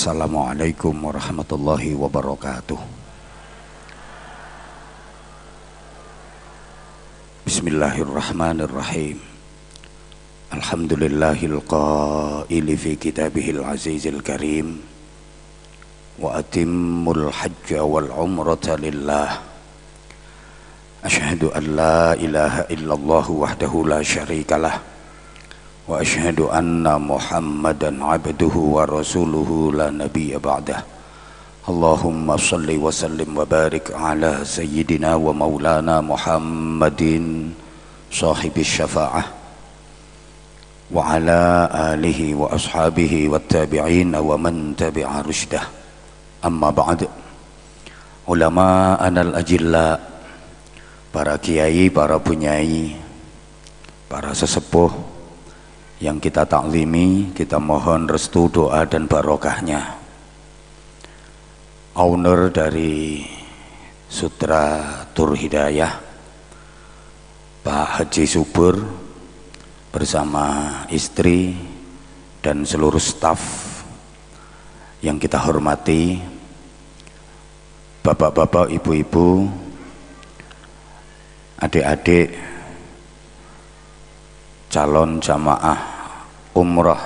Assalamualaikum warahmatullahi wabarakatuh. Bismillahirrahmanirrahim. Alhamdulillahil qaili fi kitabihil azizil karim. Wa atimmul hajja wal umrata lillah. Asyhadu an la ilaha illallah wahdahu la syarikalah. Wa asyhadu anna Muhammadan abduhu wa rasuluhu la nabiyya ba'dah. Allahumma salli wa sallim wa barik ala sayyidina wa maulana Muhammadin sahibis syafa'ah wa ala alihi wa ashabihi wa tabi'in wa man tabi'a rusydah. Amma ba'd. Ulama anal ajilla, para kiai, para bunyai, para sesepuh yang kita taklimi, kita mohon restu, doa dan barokahnya. Owner dari Sutra Tur Hidayah, Pak Haji Subur bersama istri dan seluruh staf yang kita hormati, bapak-bapak, ibu-ibu, adik-adik calon jamaah umrah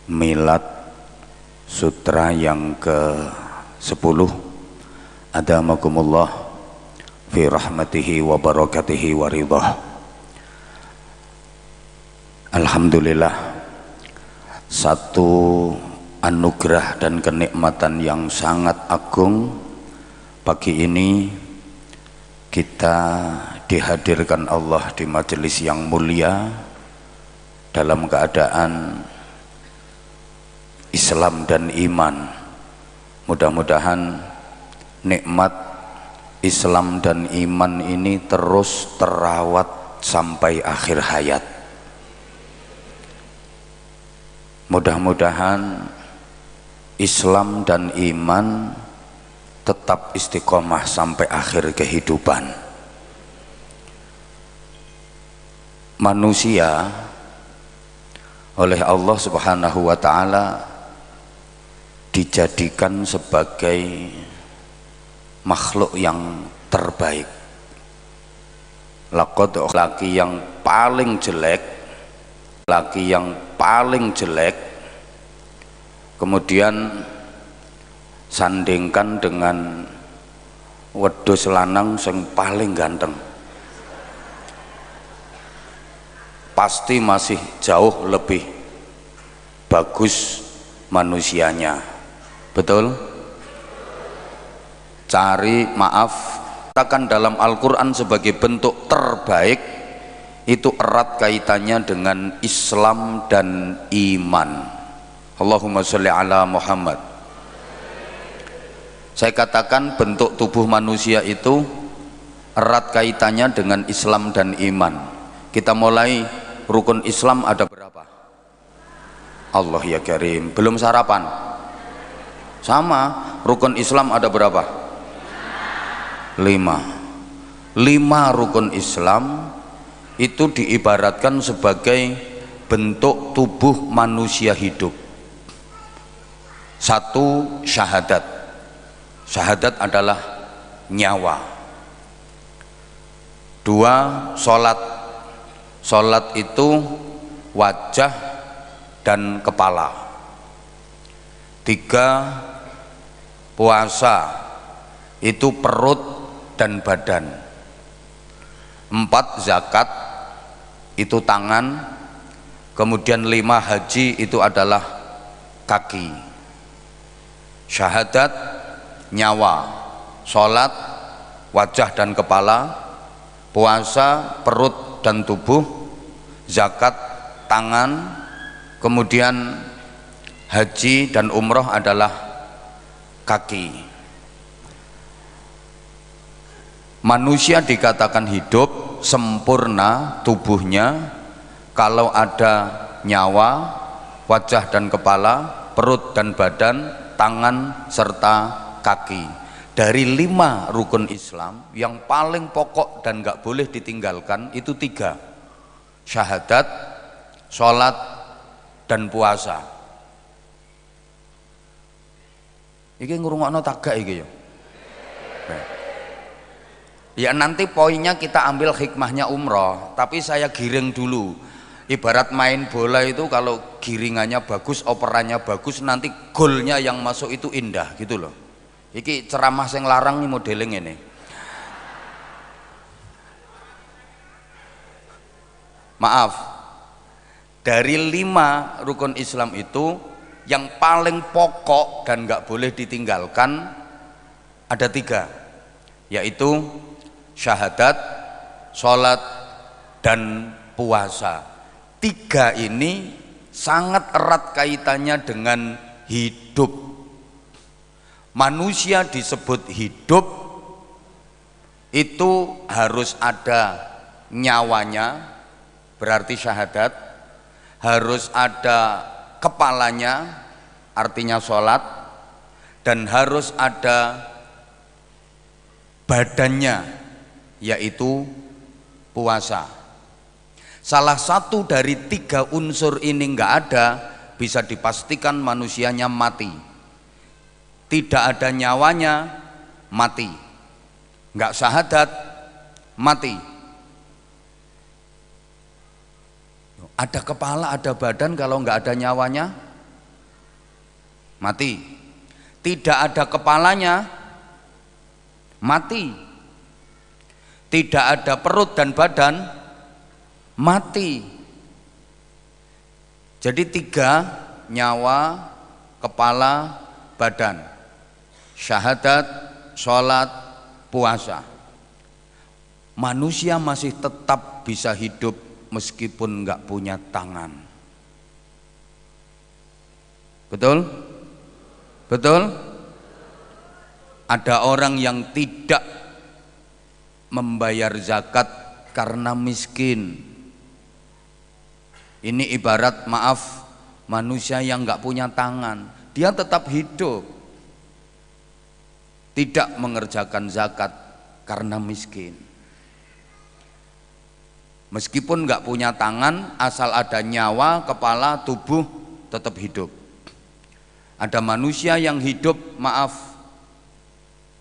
milad sutra yang ke-10, adamakumullah fi rahmatihi wa barakatihi wa ridhah. Alhamdulillah, satu anugerah dan kenikmatan yang sangat agung pagi ini kita dihadirkan Allah di majelis yang mulia dalam keadaan Islam dan iman. Mudah-mudahan nikmat Islam dan iman ini terus terawat sampai akhir hayat. Mudah-mudahan Islam dan iman tetap istiqomah sampai akhir kehidupan. Manusia oleh Allah Subhanahu wa ta'ala dijadikan sebagai makhluk yang terbaik. Laki yang paling jelek, laki yang paling jelek, kemudian sandingkan dengan wedhus lanang yang paling ganteng, pasti masih jauh lebih bagus manusianya. Betul? Cari, maaf, katakan dalam Al-Quran sebagai bentuk terbaik itu erat kaitannya dengan Islam dan iman. Allahumma sholli ala Muhammad. Saya katakan bentuk tubuh manusia itu erat kaitannya dengan Islam dan iman. Kita mulai. Rukun Islam ada berapa? Allah ya Karim, belum sarapan? Sama, rukun Islam ada berapa? 5 rukun Islam itu diibaratkan sebagai bentuk tubuh manusia hidup. 1, syahadat. Syahadat adalah nyawa. 2, sholat. Sholat itu wajah dan kepala. 3, puasa itu perut dan badan. 4, zakat itu tangan. Kemudian 5, haji itu adalah kaki. Syahadat nyawa, sholat wajah dan kepala, puasa perut dan tubuh, zakat tangan, kemudian haji dan umroh adalah kaki. Manusia dikatakan hidup sempurna tubuhnya kalau ada nyawa, wajah dan kepala, perut dan badan, tangan serta kaki. Dari 5 rukun Islam yang paling pokok dan gak boleh ditinggalkan itu 3: syahadat, sholat dan puasa. Iki ngrungokno tagak iki ya. Ya nanti poinnya kita ambil hikmahnya umroh, tapi saya giring dulu. Ibarat main bola itu kalau giringannya bagus, operannya bagus, nanti golnya yang masuk itu indah gitu loh. Iki ceramah sing larang nih modeling ini. Maaf, dari 5 rukun Islam itu yang paling pokok dan nggak boleh ditinggalkan ada 3, yaitu syahadat, sholat, dan puasa. 3 ini sangat erat kaitannya dengan hidup. Manusia disebut hidup itu harus ada nyawanya, berarti syahadat, harus ada kepalanya, artinya sholat, dan harus ada badannya, yaitu puasa. Salah satu dari 3 unsur ini nggak ada, bisa dipastikan manusianya mati. Tidak ada nyawanya, mati. Nggak syahadat, mati. Ada kepala, ada badan, kalau nggak ada nyawanya, mati. Tidak ada kepalanya, mati. Tidak ada perut dan badan, mati. Jadi 3, nyawa, kepala, badan. Syahadat, sholat, puasa. Manusia masih tetap bisa hidup meskipun nggak punya tangan. Betul? Betul? Ada orang yang tidak membayar zakat karena miskin. Ini ibarat, maaf, manusia yang nggak punya tangan, dia tetap hidup, tidak mengerjakan zakat karena miskin. Meskipun nggak punya tangan, asal ada nyawa, kepala, tubuh, tetap hidup. Ada manusia yang hidup, maaf,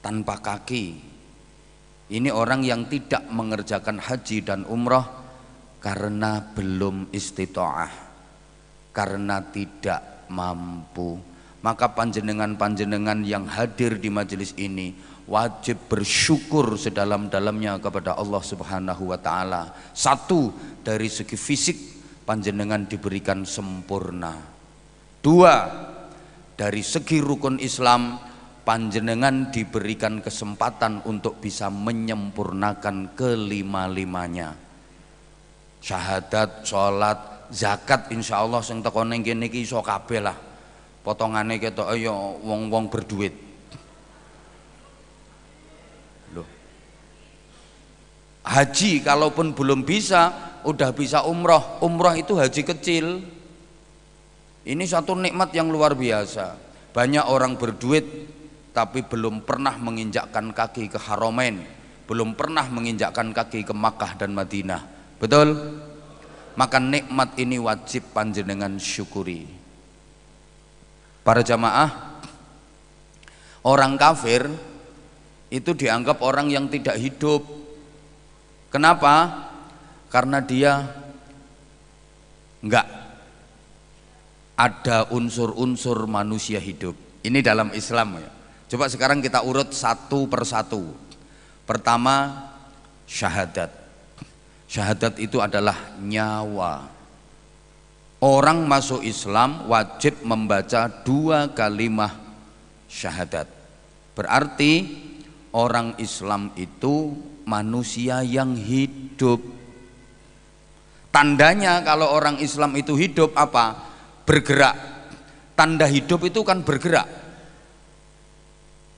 tanpa kaki. Ini orang yang tidak mengerjakan haji dan umroh karena belum istita'ah, karena tidak mampu. Maka panjenengan-panjenengan yang hadir di majelis ini wajib bersyukur sedalam-dalamnya kepada Allah Subhanahu wa taala. 1, dari segi fisik panjenengan diberikan sempurna. 2, dari segi rukun Islam panjenengan diberikan kesempatan untuk bisa menyempurnakan kelima-limanya. Syahadat, sholat, zakat, insya Allah sing teko ning kene iki iso kabeh lah. Potongane ketok ya wong-wong berduit. Loh. Haji kalaupun belum bisa, udah bisa umroh. Umroh itu haji kecil. Ini satu nikmat yang luar biasa. Banyak orang berduit tapi belum pernah menginjakkan kaki ke Haramain, belum pernah menginjakkan kaki ke Makkah dan Madinah. Betul? Maka nikmat ini wajib panjenengan syukuri. Para jamaah, orang kafir itu dianggap orang yang tidak hidup. Kenapa? Karena dia enggak ada unsur-unsur manusia hidup. Ini dalam Islam ya. Coba sekarang kita urut satu persatu. Pertama, syahadat. Syahadat itu adalah nyawa. Orang masuk Islam wajib membaca 2 kalimat syahadat. Berarti orang Islam itu manusia yang hidup. Tandanya kalau orang Islam itu hidup apa? Bergerak. Tanda hidup itu kan bergerak.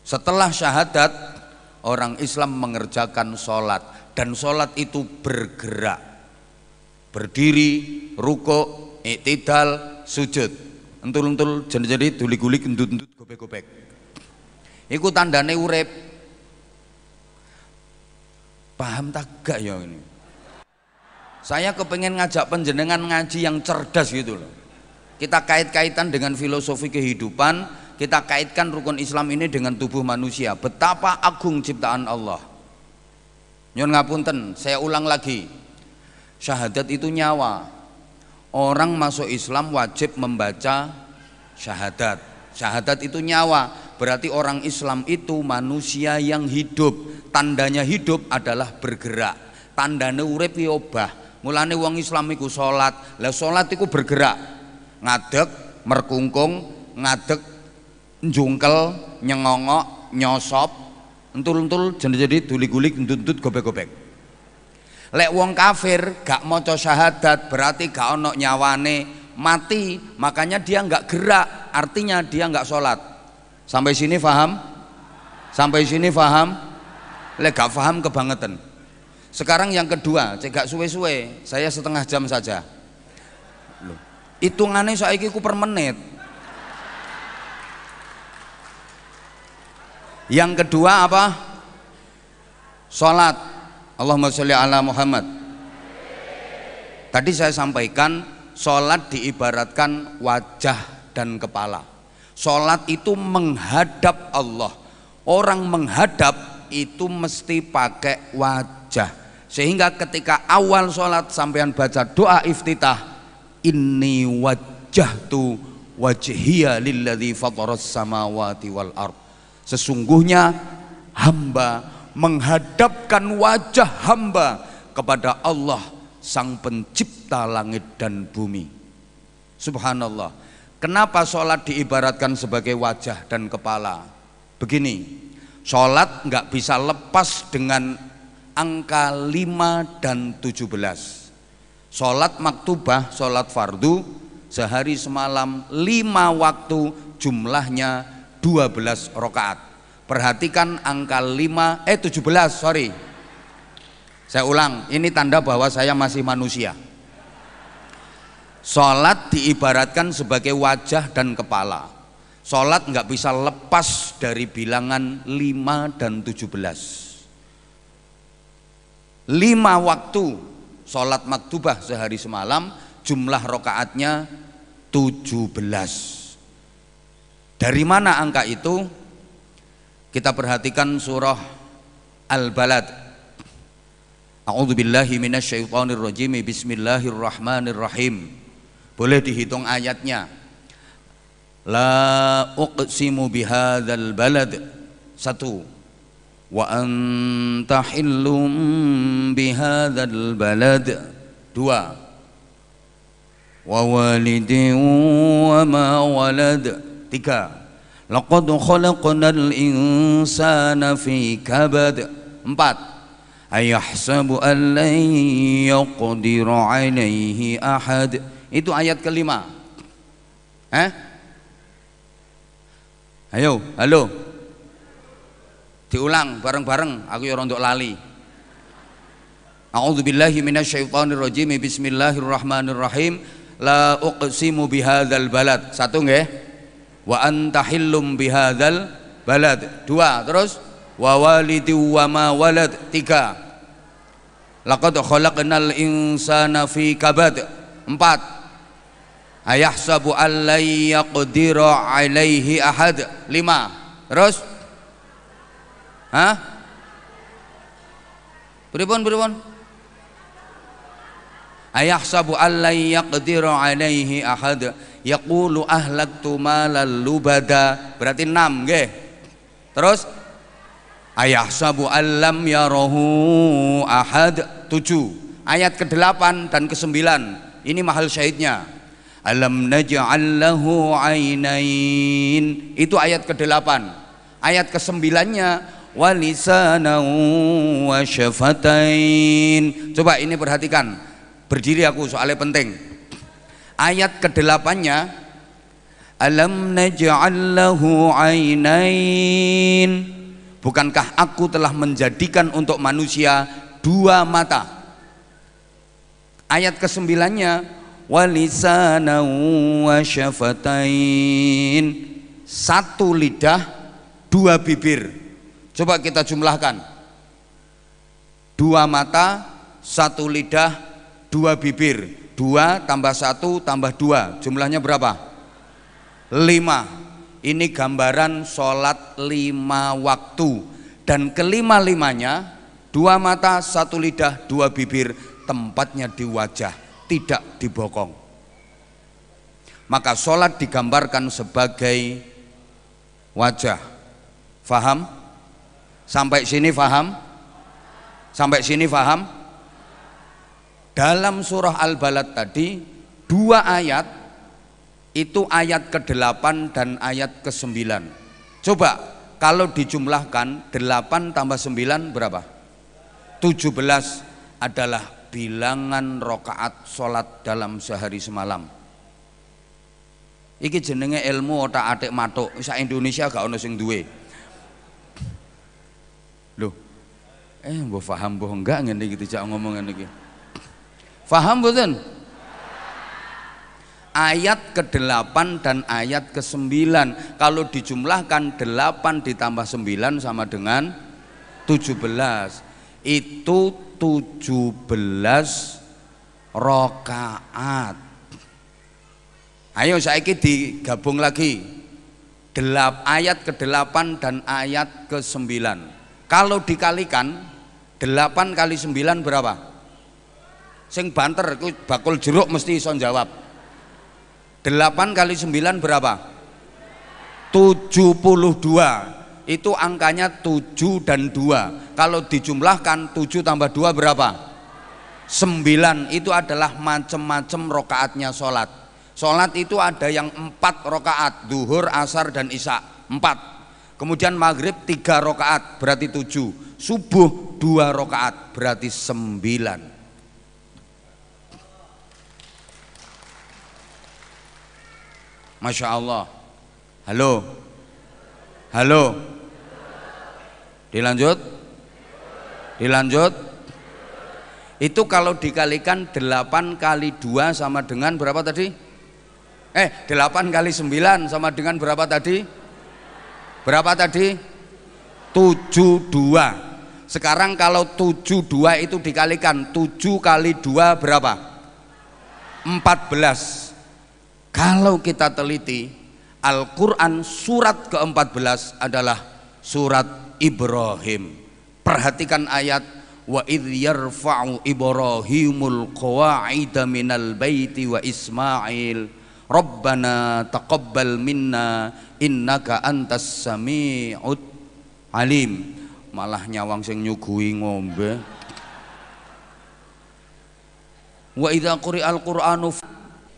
Setelah syahadat, orang Islam mengerjakan sholat, dan sholat itu bergerak, berdiri, rukuk, iktidal, sujud, entul-entul, jadi gulik-gulik, endut-endut, gobek-gobek. Iku tandane urip. Paham tak gak ya ini? Saya kepengen ngajak panjenengan ngaji yang cerdas gitu loh. Kita kait-kaitan dengan filosofi kehidupan, kita kaitkan rukun Islam ini dengan tubuh manusia. Betapa agung ciptaan Allah. Nyun ngapunten, saya ulang lagi. Syahadat itu nyawa. Orang masuk Islam wajib membaca syahadat. Syahadat itu nyawa. Berarti orang Islam itu manusia yang hidup. Tandanya hidup adalah bergerak. Tandane urip ya obah. Mulane wong Islam iku salat. Lah salat iku bergerak. Ngadeg, merkungkung, ngadeg, njungkel, nyengongok, nyosop, entul-entul, jadi duli-gulik, ndut-ndut, gobek-gobek. Lek wong kafir gak maca syahadat berarti gak ono nyawane, mati, makanya dia nggak gerak, artinya dia nggak sholat. Sampai sini paham? Sampai sini paham? Lek gak paham kebangetan. Sekarang yang kedua, cek gak suwe-suwe, saya setengah jam saja. Hitungannya saiki ku per menit. Yang kedua apa? Sholat. Allahumma sholli ala Muhammad. Tadi saya sampaikan sholat diibaratkan wajah dan kepala. Sholat itu menghadap Allah. Orang menghadap itu mesti pakai wajah. Sehingga ketika awal sholat sampean baca doa iftitah, inni wajjahtu wajhiya lilladzi fataras samawati wal ard. Sesungguhnya hamba menghadapkan wajah hamba kepada Allah sang pencipta langit dan bumi. Subhanallah. Kenapa sholat diibaratkan sebagai wajah dan kepala? Begini, sholat nggak bisa lepas dengan angka 5 dan 17. Sholat maktubah, sholat fardu sehari semalam 5 waktu, jumlahnya 12 rakaat. Perhatikan angka 17, sorry. Saya ulang, ini tanda bahwa saya masih manusia. Sholat diibaratkan sebagai wajah dan kepala. Sholat nggak bisa lepas dari bilangan 5 dan 17. 5 waktu sholat maktubah sehari semalam, jumlah rokaatnya 17. Dari mana angka itu? Kita perhatikan surah Al-Balad. A'udzubillahi minasyaitonirrajim. Bismillahirrahmanirrahim. Boleh dihitung ayatnya. La uqsimu bihadzal balad. 1. Wa anta hillum bihadzal balad. 2. Wa walidin wa ma walad. 3. Laqad khalaqnal insana fi kabad. 4. Ayahsabu an lan yaqdiru alaihi ahad. Itu ayat kelima. Ayo, halo. Diulang bareng-bareng, aku ya rondok lali. A'udzubillahi minasyaitonirrajim. Bismillahirrahmanirrahim. La uqsimu bihadzal balad. 1 nggih. Wa anta hillum bihadzal balad. 2. Terus wa walidi wa ma walad. 3. Laqad khalaqnal insana fi kabad. 4. Ayahsabu an la yaqdiru alaihi ahad. 5. Terus Pripun? Ayahsabu an la yaqdiru alaihi ahad. Yaqulu ahlaktu malal lubada. Berarti 6 nggih. Terus ayahsabu allam yarahu ahad. 7. Ayat ke-8 dan ke-9 ini mahal syahidnya. Alam naj'al lahu ainain. Itu ayat ke-8. Ayat ke-9-nya walisanan wa syafatain. Coba ini perhatikan. Berdiri aku soalnya penting. Ayat ke-8-nya alam naj'al lahu ainain. Bukankah aku telah menjadikan untuk manusia 2 mata? Ayat ke-9-nya walisanan wa syafatain. 1 lidah, 2 bibir. Coba kita jumlahkan. 2 mata, 1 lidah, 2 bibir. 2 tambah 1 tambah 2, jumlahnya berapa? 5. ini gambaran sholat 5 waktu, dan kelima-limanya 2 mata, 1 lidah, 2 bibir, tempatnya di wajah, tidak di bokong. Maka sholat digambarkan sebagai wajah. Faham? Sampai sini faham? Sampai sini faham? Dalam surah Al-Balad tadi 2 ayat, itu ayat ke-8 dan ayat ke-9. Coba kalau dijumlahkan 8 tambah 9 berapa? 17 adalah bilangan rokaat sholat dalam sehari semalam. Iki jenenge ilmu otak-atik matuk. Sak Indonesia gak ono sing duwe. Loh. Mbok paham mbok enggak ngene iki dijak ngomong ngene iki. Paham mboten? Ayat ke-8 dan ayat ke-9 kalau dijumlahkan 8 ditambah 9 sama dengan 17. Itu 17 rakaat. Ayo saiki digabung lagi. Ayat ke-8 dan ayat ke-9. Kalau dikalikan 8 kali 9 berapa? Sing banter iku bakul jeruk mesti iso jawab. 8 kali 9 berapa? 72. Itu angkanya 7 dan 2. Kalau dijumlahkan 7 tambah 2 berapa? 9. Itu adalah macam-macam rokaatnya sholat. Sholat itu ada yang 4 rokaat, duhur, asar, dan isya 4. Kemudian maghrib 3 rokaat berarti 7. Subuh 2 rokaat berarti 9. Masya Allah. Halo. Halo. Dilanjut. Dilanjut. Itu kalau dikalikan 8 kali 2 sama dengan berapa tadi? 8 kali 9 sama dengan berapa tadi? Berapa tadi? 72. Sekarang kalau 72 itu dikalikan 7 kali 2 berapa? 14. Kalau kita teliti, Al-Quran surat ke-14 adalah surat Ibrahim. Perhatikan ayat, wa idh yarfa'u Ibrahimul qawa'ida minal baiti wa Ismail Rabbana taqabbal minna innaka antas sami'ud alim. Malah nyawang sing nyuguhi ngombe. Wa idza quri'al Qur'anu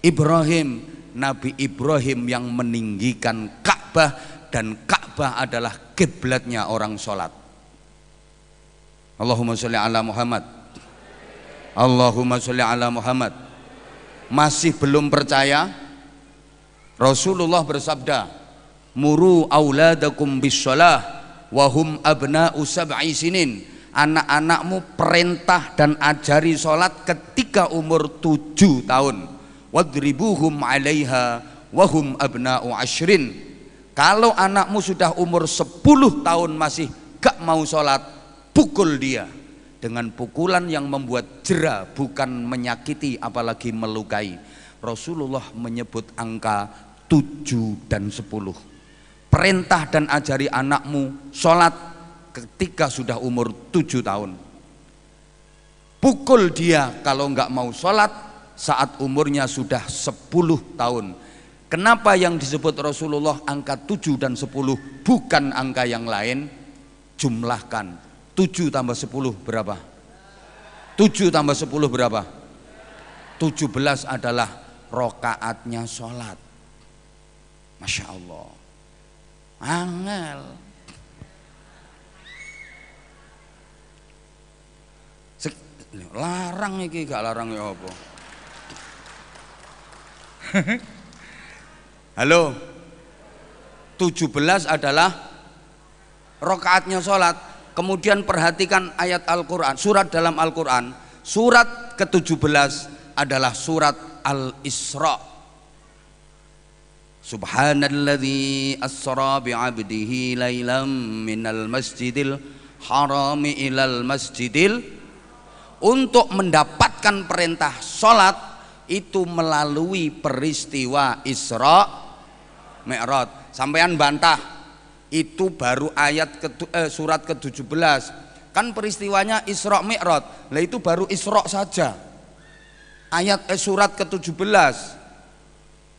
Ibrahim, Nabi Ibrahim yang meninggikan Ka'bah, dan Ka'bah adalah kiblatnya orang sholat. Allahumma sholli ala Muhammad. Allahumma sholli ala Muhammad. Masih belum percaya? Rasulullah bersabda, muru auladakum bis-shalah wa hum abna'u sab'i sinin. Anak-anakmu perintah dan ajari sholat ketika umur 7 tahun. Wadribuhum 'alaiha wa hum abna'u 'ashrin. Kalau anakmu sudah umur 10 tahun masih gak mau sholat, pukul dia dengan pukulan yang membuat jera, bukan menyakiti apalagi melukai. Rasulullah menyebut angka 7 dan 10. Perintah dan ajari anakmu sholat ketika sudah umur 7 tahun. Pukul dia kalau enggak mau sholat saat umurnya sudah 10 tahun. Kenapa yang disebut Rasulullah angka 7 dan 10 bukan angka yang lain? Jumlahkan 7 tambah 10 berapa? 7 tambah 10 berapa? 17 adalah rokaatnya sholat. Masya Allah, angel. Larang iki gak larang ya apa? Halo, 17 adalah rokaatnya sholat. Kemudian perhatikan ayat Al-Quran, surat dalam Al-Quran. Surat ke-17 adalah surat Al-Isra. Subhanalladzi asra bi'abdihi lailam minal masjidil harami ilal masjidil. Untuk mendapatkan perintah sholat itu melalui peristiwa Isra Mi'raj. Sampean bantah itu baru surat ke-17. Kan peristiwanya Isra Mi'raj. Lah itu baru Isra saja. Surat ke-17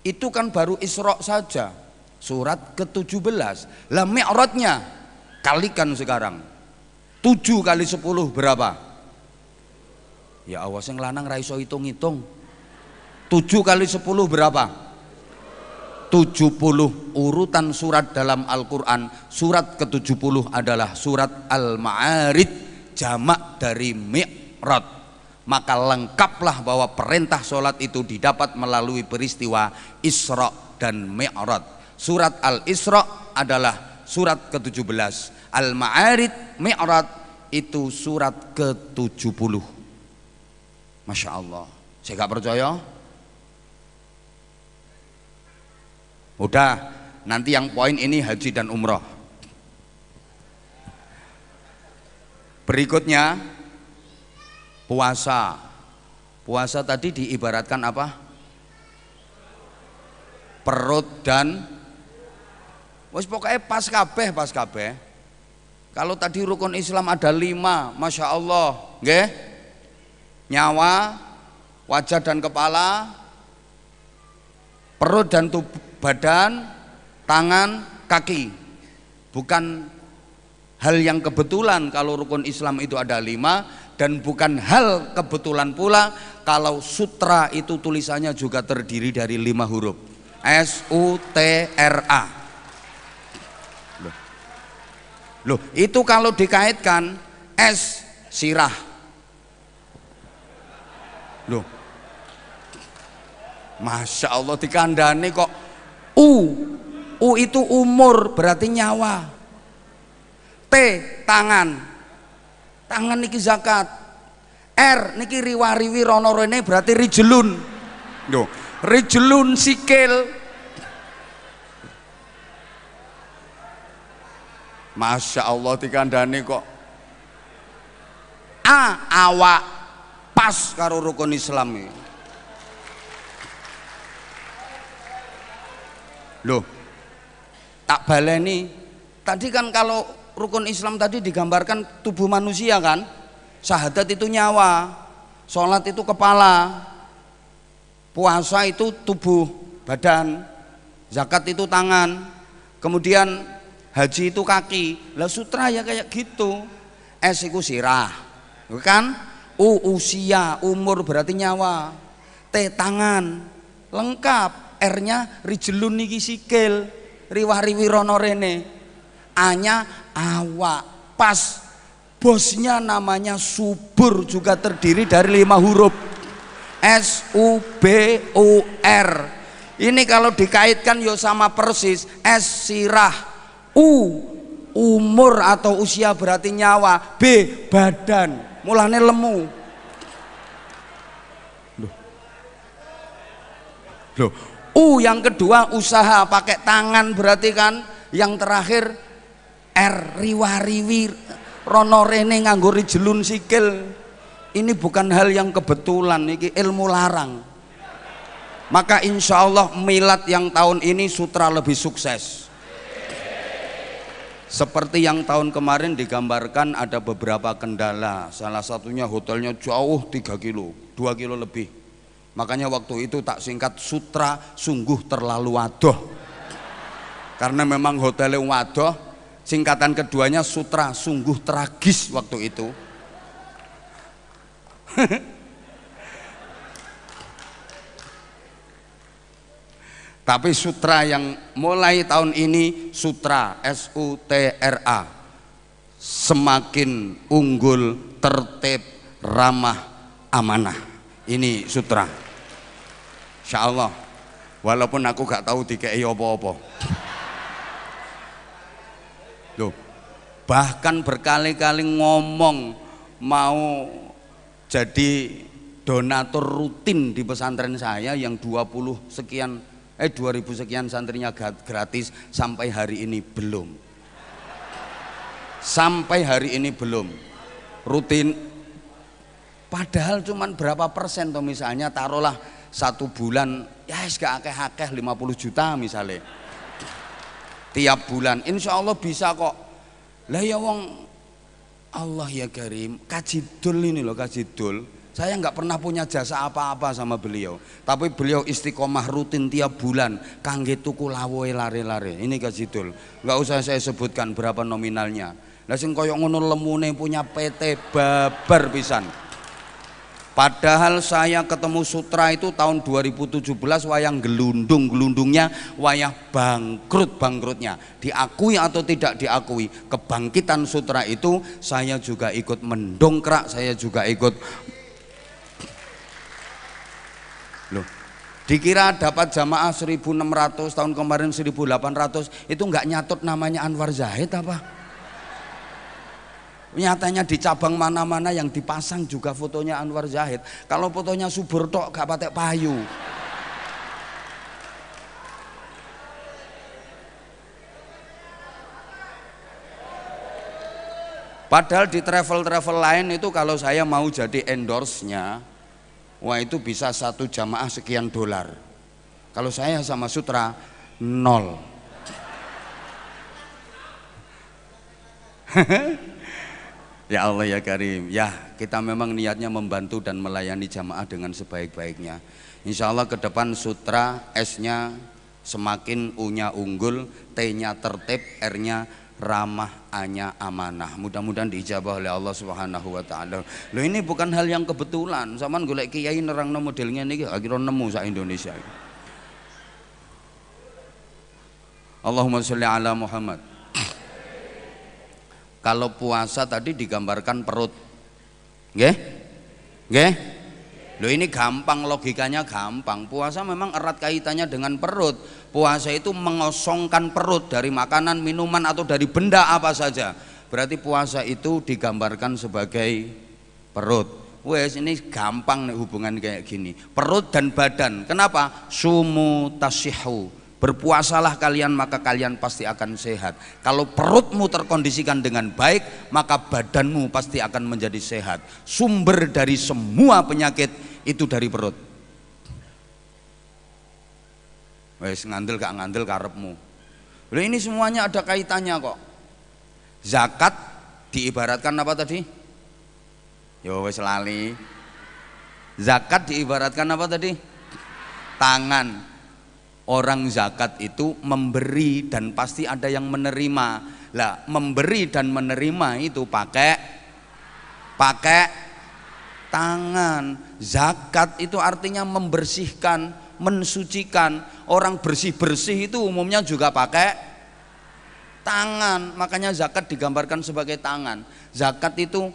itu kan baru Isra saja. Surat ke-17. Lah Mi'rajnya kalikan sekarang. 7 kali 10 berapa? Ya awas yang lanang ra iso hitung-hitung. 7 kali 10 berapa? 70. Urutan surat dalam Al-Quran, surat ke-70 adalah surat Al-Ma'arij, jamak dari Mi'raj. Maka lengkaplah bahwa perintah sholat itu didapat melalui peristiwa Isra dan Mi'raj. Surat Al-Isra adalah surat ke-17, Al-Ma'arij, Mi'raj itu surat ke-70. Masya Allah. Saya gak percaya? Udah, nanti yang poin ini haji dan umroh. Berikutnya puasa. Puasa tadi diibaratkan apa? Perut dan wis pokoknya pas kabeh. Kalau tadi rukun Islam ada 5, Masya Allah, nggih? Nyawa, wajah dan kepala, perut dan badan, tangan, kaki. Bukan hal yang kebetulan kalau rukun Islam itu ada 5, dan bukan hal kebetulan pula kalau sutra itu tulisannya juga terdiri dari 5 huruf. S-U-T-R-A. Loh, itu kalau dikaitkan S sirah. Loh, Masya Allah dikandani kok. U itu umur berarti nyawa. T tangan niki zakat. R niki riwariwi rono rene berarti rijlun. Loh, rijlun sikil. Masya Allah dikandani kok. A awak, pas karo rukun Islam ini. Loh, tak baleni. Tadi kan kalau rukun Islam tadi digambarkan tubuh manusia kan, syahadat itu nyawa, sholat itu kepala, puasa itu tubuh badan, zakat itu tangan, kemudian haji itu kaki. Lah sutra ya kayak gitu. S itu sirah, kan? U usia, umur berarti nyawa. T tangan, lengkap. R-nya rijlun niki sikil, riwariwi rono rene. A-nya awak, pas. Bosnya namanya subur, juga terdiri dari 5 huruf. S-U-B-U-R. Ini kalau dikaitkan yo sama persis. S sirah, U umur atau usia berarti nyawa, B badan, mulane lemu. Loh, U yang kedua usaha pakai tangan berarti kan. Yang terakhir R riwariwi rono rene nganggo rijlun sikil. Ini bukan hal yang kebetulan, ini ilmu larang. Maka insya Allah milad yang tahun ini sutra lebih sukses. Seperti yang tahun kemarin digambarkan ada beberapa kendala. Salah satunya hotelnya jauh 3 kilo, 2 kilo lebih. Makanya waktu itu tak singkat sutra sungguh terlalu wadoh. Karena memang hotelnya wadoh, singkatan keduanya sutra sungguh tragis waktu itu. Tapi sutra yang mulai tahun ini sutra S-U-T-R-A semakin unggul, tertib, ramah, amanah. Ini sutra. Insya Allah. Walaupun aku gak tahu dikei apa-apa. Loh, bahkan berkali-kali ngomong mau jadi donatur rutin di pesantren saya yang 20 sekian 2000 sekian santrinya gratis, sampai hari ini belum. Sampai hari ini belum rutin. Padahal cuman berapa persen tuh, misalnya taruhlah 1 bulan ya gak akeh-akeh 50 juta misalnya. tiap bulan, insya Allah bisa kok. Lah ya wong Allah ya Karim, Kaji Dul ini loh, Kaji Dul, saya nggak pernah punya jasa apa-apa sama beliau, tapi beliau istiqomah rutin tiap bulan kangge tuku lawoe lare-lare. Ini Kaji Dul, nggak usah saya sebutkan berapa nominalnya. Lah sing koyo ngono lemune punya PT babar pisan. Padahal saya ketemu Sutra itu tahun 2017 wayang gelundungnya wayah bangkrutnya. Diakui atau tidak diakui, kebangkitan Sutra itu saya juga ikut mendongkrak, saya juga ikut. Loh, dikira dapat jamaah 1600, tahun kemarin 1800, itu nggak nyatut namanya Anwar Zahid apa? Nyatanya di cabang mana-mana yang dipasang juga fotonya Anwar Zahid. Kalau fotonya Subur tok gak patek payu. Padahal di travel lain itu kalau saya mau jadi endorse-nya, wah itu bisa satu jamaah sekian dolar. Kalau saya sama Sutra 0. Ya Allah ya Karim, ya kita memang niatnya membantu dan melayani jamaah dengan sebaik-baiknya. Insya Allah ke depan Sutra S-nya semakin, U-nya unggul, T-nya tertib, R-nya ramah, A-nya amanah. Mudah-mudahan diijabah oleh Allah Subhanahu wa taala. Loh ini bukan hal yang kebetulan. Saman golek kiai nerangno modelnya niki akhirnya nemu sak Indonesia. Allahumma sholli ala Muhammad. Kalau puasa tadi digambarkan perut, nggih? Nggih? Loh ini gampang, logikanya gampang. Puasa memang erat kaitannya dengan perut. Puasa itu mengosongkan perut dari makanan, minuman atau dari benda apa saja. Berarti puasa itu digambarkan sebagai perut. Wes ini gampang nih hubungan kayak gini. Perut dan badan. Kenapa? Sumu tasyihu. Berpuasalah kalian maka kalian pasti akan sehat. Kalau perutmu terkondisikan dengan baik, maka badanmu pasti akan menjadi sehat. Sumber dari semua penyakit itu dari perut. Wes ngandel gak ngandel karepmu. Loh ini semuanya ada kaitannya kok. Zakat diibaratkan apa tadi? Yo wes lali. Zakat diibaratkan apa tadi? Tangan. Orang zakat itu memberi dan pasti ada yang menerima. Lah memberi dan menerima itu pakai tangan. Zakat itu artinya membersihkan, mensucikan. Orang bersih-bersih itu umumnya juga pakai tangan. Makanya zakat digambarkan sebagai tangan. Zakat itu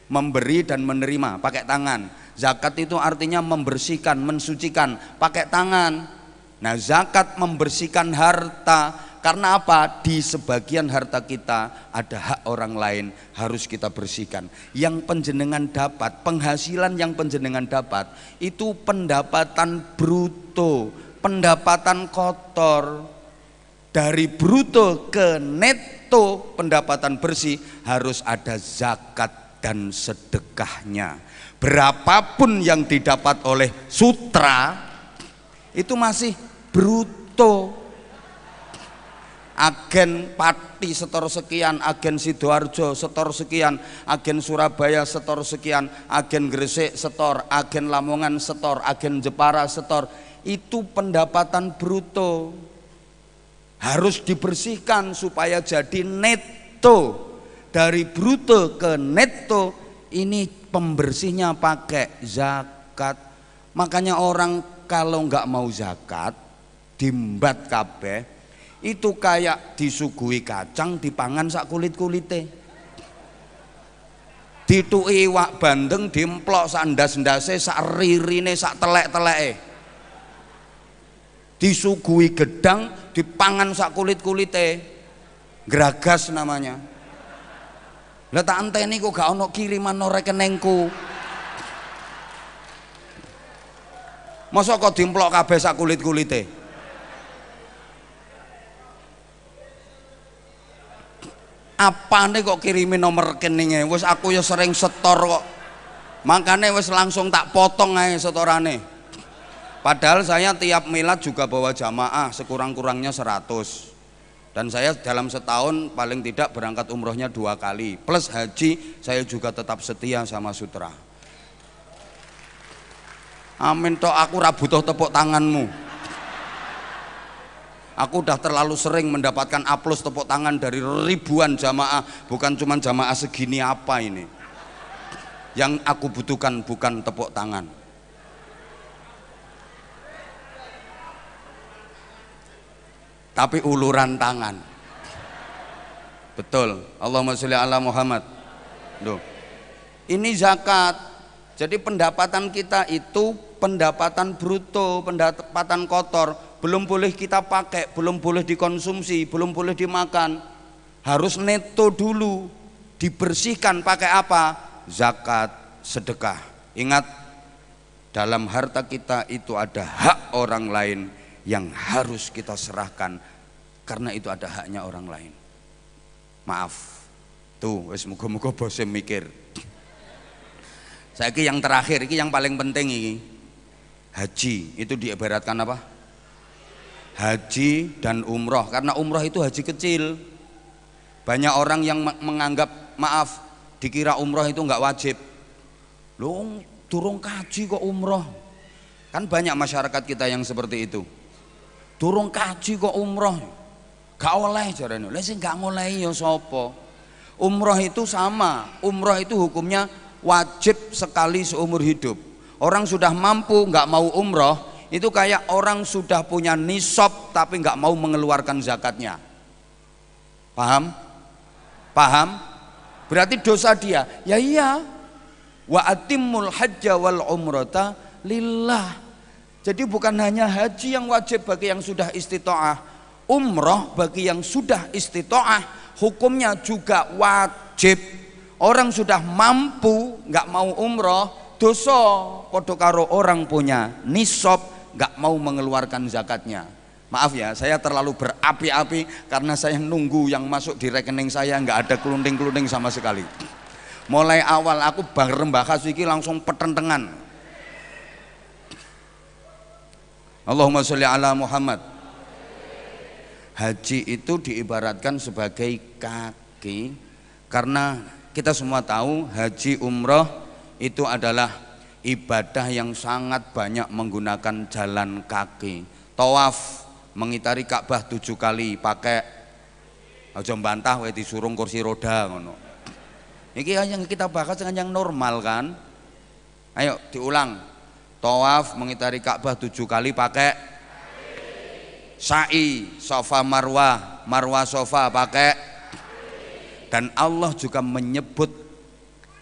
memberi dan menerima pakai tangan. Zakat itu artinya membersihkan, mensucikan pakai tangan. Nah zakat membersihkan harta. Karena apa? Di sebagian harta kita ada hak orang lain, harus kita bersihkan. Yang penjenengan dapat, penghasilan yang penjenengan dapat itu pendapatan bruto, pendapatan kotor. Dari bruto ke neto pendapatan bersih harus ada zakat dan sedekahnya. Berapapun yang didapat oleh Sutra itu masih bruto. Agen Pati setor sekian, agen Sidoarjo setor sekian, agen Surabaya setor sekian, agen Gresik setor, agen Lamongan setor, agen Jepara setor. Itu pendapatan bruto, harus dibersihkan supaya jadi neto. Dari bruto ke neto ini pembersihnya pakai zakat. Makanya orang kalau nggak mau zakat dimbat kabeh itu kayak disuguhi kacang dipangan sak kulit-kulite, dituki iwak bandeng dimplok sak ndas-ndase, sak ririne, sak telek-teleke, disuguhi gedang dipangan sak kulit-kulite, gragas namanya. Lah tak anteni kok gak ono kiriman no rekeningku. Masa kok dimplok kabeh sak kulit-kulite? Apane kok kirimi nomor rekeninge? Wis aku ya sering setor kok. Makanya wis langsung tak potong aja setorane. Padahal saya tiap milad juga bawa jamaah sekurang-kurangnya 100. Dan saya dalam setahun paling tidak berangkat umrohnya 2 kali, plus haji saya juga tetap setia sama Sutra. Amin toh, aku ra butuh tepuk tanganmu. Aku udah terlalu sering mendapatkan aplaus tepuk tangan dari ribuan jamaah, bukan cuma jamaah segini apa ini. Yang aku butuhkan bukan tepuk tangan. Tapi uluran tangan. Betul. Allahumma sholli ala Muhammad. Duh. Ini zakat. Jadi pendapatan kita itu pendapatan bruto, pendapatan kotor, belum boleh kita pakai, belum boleh dikonsumsi, belum boleh dimakan. Harus neto dulu, dibersihkan pakai apa? Zakat, sedekah. Ingat, dalam harta kita itu ada hak orang lain yang harus kita serahkan, karena itu ada haknya orang lain. Maaf. Tuh, wis muga-muga bose mikir. Saiki yang terakhir, ini yang paling penting ini. Haji itu diibaratkan apa? Haji dan umroh, karena umroh itu haji kecil. Banyak orang yang menganggap, maaf, dikira umroh itu nggak wajib. Loh, durung kaji kok umroh. Kan banyak masyarakat kita yang seperti itu. Durung kaji kok umroh, gak oleh jarane. Lah sing gak ngolehi ya sapa? Umroh itu sama, umroh itu hukumnya wajib sekali seumur hidup. Orang sudah mampu nggak mau umroh, itu kayak orang sudah punya nisab tapi nggak mau mengeluarkan zakatnya. Paham? Paham? Berarti dosa dia. Ya iya. Wa atimmul hajja wal umrata lillah. Jadi bukan hanya haji yang wajib bagi yang sudah istitoah, umroh bagi yang sudah istitoah hukumnya juga wajib. Orang sudah mampu nggak mau umroh, dosa podo karo orang punya nisab nggak mau mengeluarkan zakatnya. Maaf ya, saya terlalu berapi-api karena saya nunggu yang masuk di rekening saya nggak ada kelunding-kelunding sama sekali. Mulai awal aku bareng bahas iki langsung petentengan. Allahumma sholli ala Muhammad. Haji itu diibaratkan sebagai kaki, karena kita semua tahu haji umroh itu adalah ibadah yang sangat banyak menggunakan jalan kaki. Tawaf mengitari Ka'bah 7 kali pakai, aja bantah wae disurung kursi roda ngono. Iki yang kita bahas dengan yang normal kan. Ayo diulang. Tawaf mengitari Ka'bah 7 kali pakai sa'i, Safa Marwah, Marwah Safa pakai. Dan Allah juga menyebut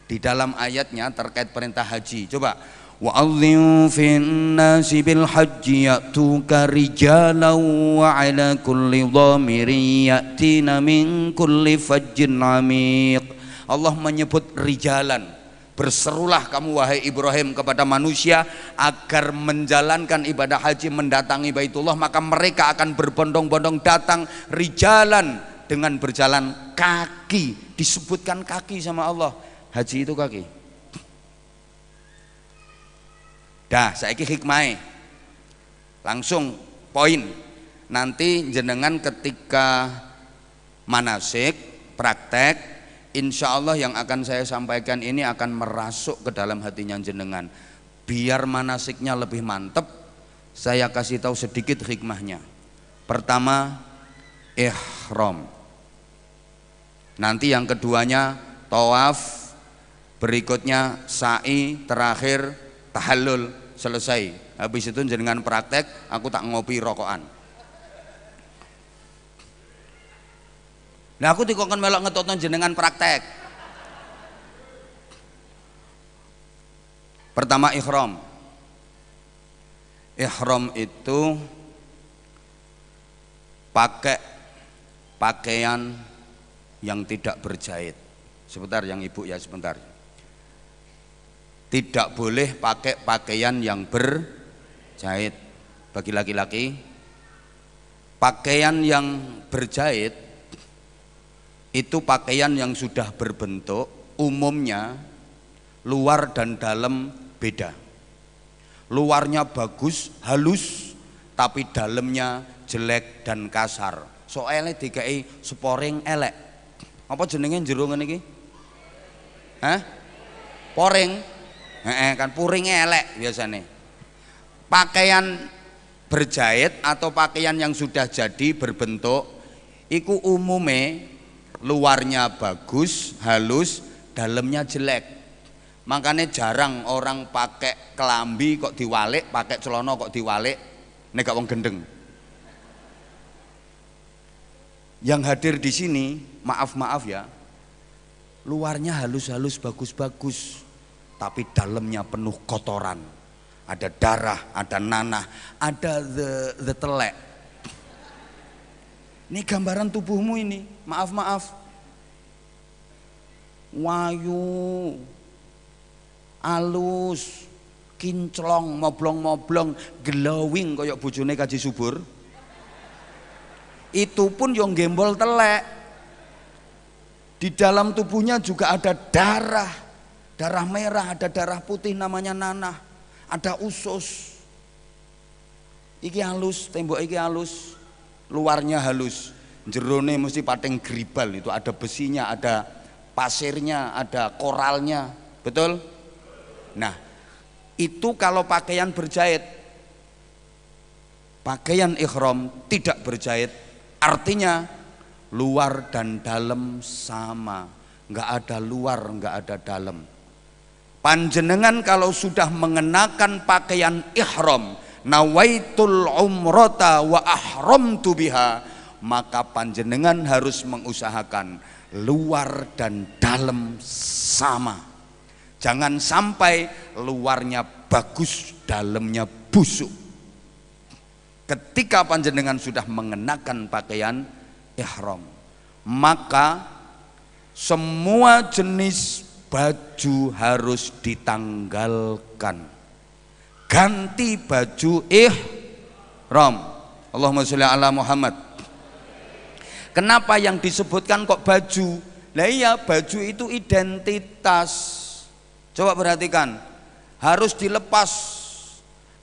di dalam ayatnya terkait perintah haji. Coba, wa'adhdhin fin nasi bil haji ya'tuka rijalan wa 'ala kulli dhamirin ya'tina min kulli fajjin 'amiq. Allah menyebut rijalan. Berserulah kamu wahai Ibrahim kepada manusia agar menjalankan ibadah haji, mendatangi Baitullah, maka mereka akan berbondong-bondong datang rijalan, dengan berjalan kaki. Disebutkan kaki sama Allah. Haji itu kaki. Dah, saiki hikmah. Langsung poin. Nanti jenengan ketika manasik, praktek, insya Allah yang akan saya sampaikan ini akan merasuk ke dalam hatinya jenengan. Biar manasiknya lebih mantep, saya kasih tahu sedikit hikmahnya. Pertama, ihram. Nanti yang keduanya tawaf, berikutnya sa'i, terakhir tahallul, selesai. Habis itu jenengan praktek, aku tak ngopi rokokan. Nah aku dikongkon melok ngetotno jenengan praktek. Pertama ihram. Ihram itu pakai pakaian yang tidak berjahit. Sebentar yang ibu ya, sebentar. Tidak boleh pakai pakaian yang berjahit. Bagi laki-laki, pakaian yang berjahit itu pakaian yang sudah berbentuk, umumnya luar dan dalam beda. Luarnya bagus, halus, tapi dalamnya jelek dan kasar. soalnya dikai sporing elek. Apa jenenge jero ngene iki? Hah? Poring. Kan puring elek biasanya. Pakaian berjahit atau pakaian yang sudah jadi berbentuk iku umume luarnya bagus, halus, dalamnya jelek. Makanya jarang orang pakai kelambi kok diwalik, pakai celana kok diwalik, nek gak wong gendeng. Yang hadir di sini, maaf ya, luarnya halus-halus, bagus-bagus, tapi dalamnya penuh kotoran. Ada darah, ada nanah, ada the telek. Ini gambaran tubuhmu ini, maaf. Wayu, alus, kinclong, moblong, glowing kayak bojone Kaji Subur. Itu pun yang gembol telek. Di dalam tubuhnya juga ada darah merah, ada darah putih namanya nanah, ada usus. Iki halus, tembok iki halus, luarnya halus, jerone mesti pating gribal, itu ada besinya, ada pasirnya, ada koralnya, betul? Nah, itu kalau pakaian berjahit. Pakaian ihram tidak berjahit, artinya luar dan dalam sama, nggak ada luar, nggak ada dalam. Panjenengan kalau sudah mengenakan pakaian ihram, nawaitul umrata wa ahramtu biha, maka panjenengan harus mengusahakan luar dan dalam sama. Jangan sampai luarnya bagus, dalamnya busuk. Ketika panjenengan sudah mengenakan pakaian ihram, maka semua jenis baju harus ditanggalkan. Ganti baju ihram. Allahumma sholli ala Muhammad. Kenapa yang disebutkan kok baju? Lah iya, baju itu identitas. Coba perhatikan, harus dilepas.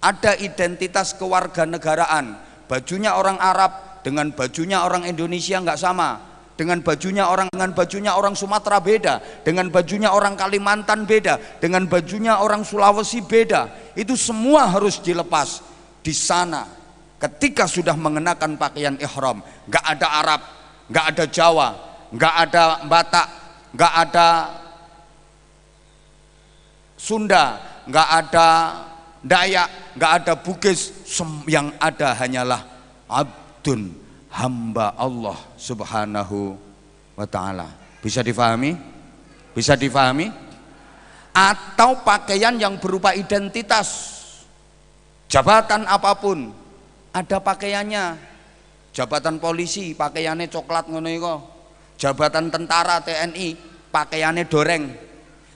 Ada identitas kewarganegaraan. Bajunya orang Arab dengan bajunya orang Indonesia nggak sama. Dengan bajunya orang Sumatera beda, dengan bajunya orang Kalimantan beda, dengan bajunya orang Sulawesi beda. Itu semua harus dilepas. Di sana ketika sudah mengenakan pakaian ihram, nggak ada Arab, nggak ada Jawa, nggak ada Batak, nggak ada Sunda, nggak ada Dayak, nggak ada Bugis, yang ada hanyalah abdun, hamba Allah subhanahu wa ta'ala. Bisa difahami? Bisa difahami? Atau pakaian yang berupa identitas, jabatan apapun ada pakaiannya. Jabatan polisi pakaiannya coklat ngono iku, jabatan tentara TNI pakaiannya doreng,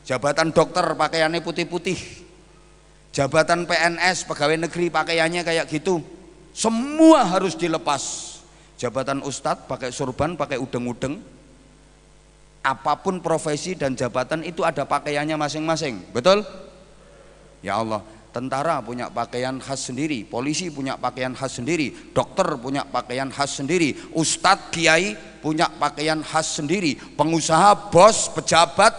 jabatan dokter pakaiannya putih-putih, jabatan PNS pegawai negeri pakaiannya kayak gitu. Semua harus dilepas. Jabatan ustadz pakai sorban, pakai udeng-udeng. Apapun profesi dan jabatan itu ada pakaiannya masing-masing, betul? Ya Allah, tentara punya pakaian khas sendiri, polisi punya pakaian khas sendiri, dokter punya pakaian khas sendiri, ustadz, kiai punya pakaian khas sendiri, pengusaha, bos, pejabat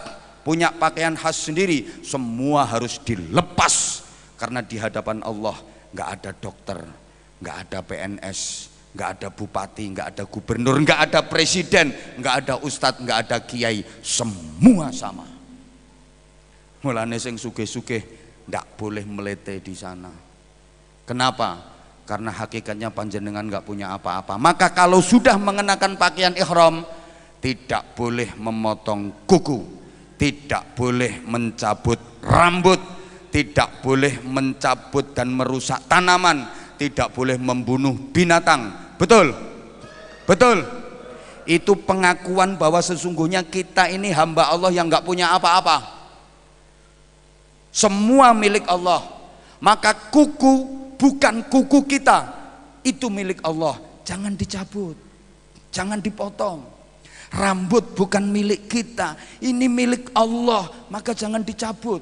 punya pakaian khas sendiri. Semua harus dilepas, karena di hadapan Allah nggak ada dokter, nggak ada PNS, nggak ada bupati, nggak ada gubernur, nggak ada presiden, nggak ada ustadz, nggak ada kiai, semua sama. Mulane sing sugih-sugih nggak boleh melete di sana. Kenapa? Karena hakikatnya panjenengan nggak punya apa-apa. Maka kalau sudah mengenakan pakaian ihram, tidak boleh memotong kuku, tidak boleh mencabut rambut, tidak boleh mencabut dan merusak tanaman, tidak boleh membunuh binatang. Betul? Betul? Itu pengakuan bahwa sesungguhnya kita ini hamba Allah yang nggak punya apa-apa. Semua milik Allah. Maka kuku bukan kuku kita, itu milik Allah. Jangan dicabut, jangan dipotong. Rambut bukan milik kita, ini milik Allah, maka jangan dicabut.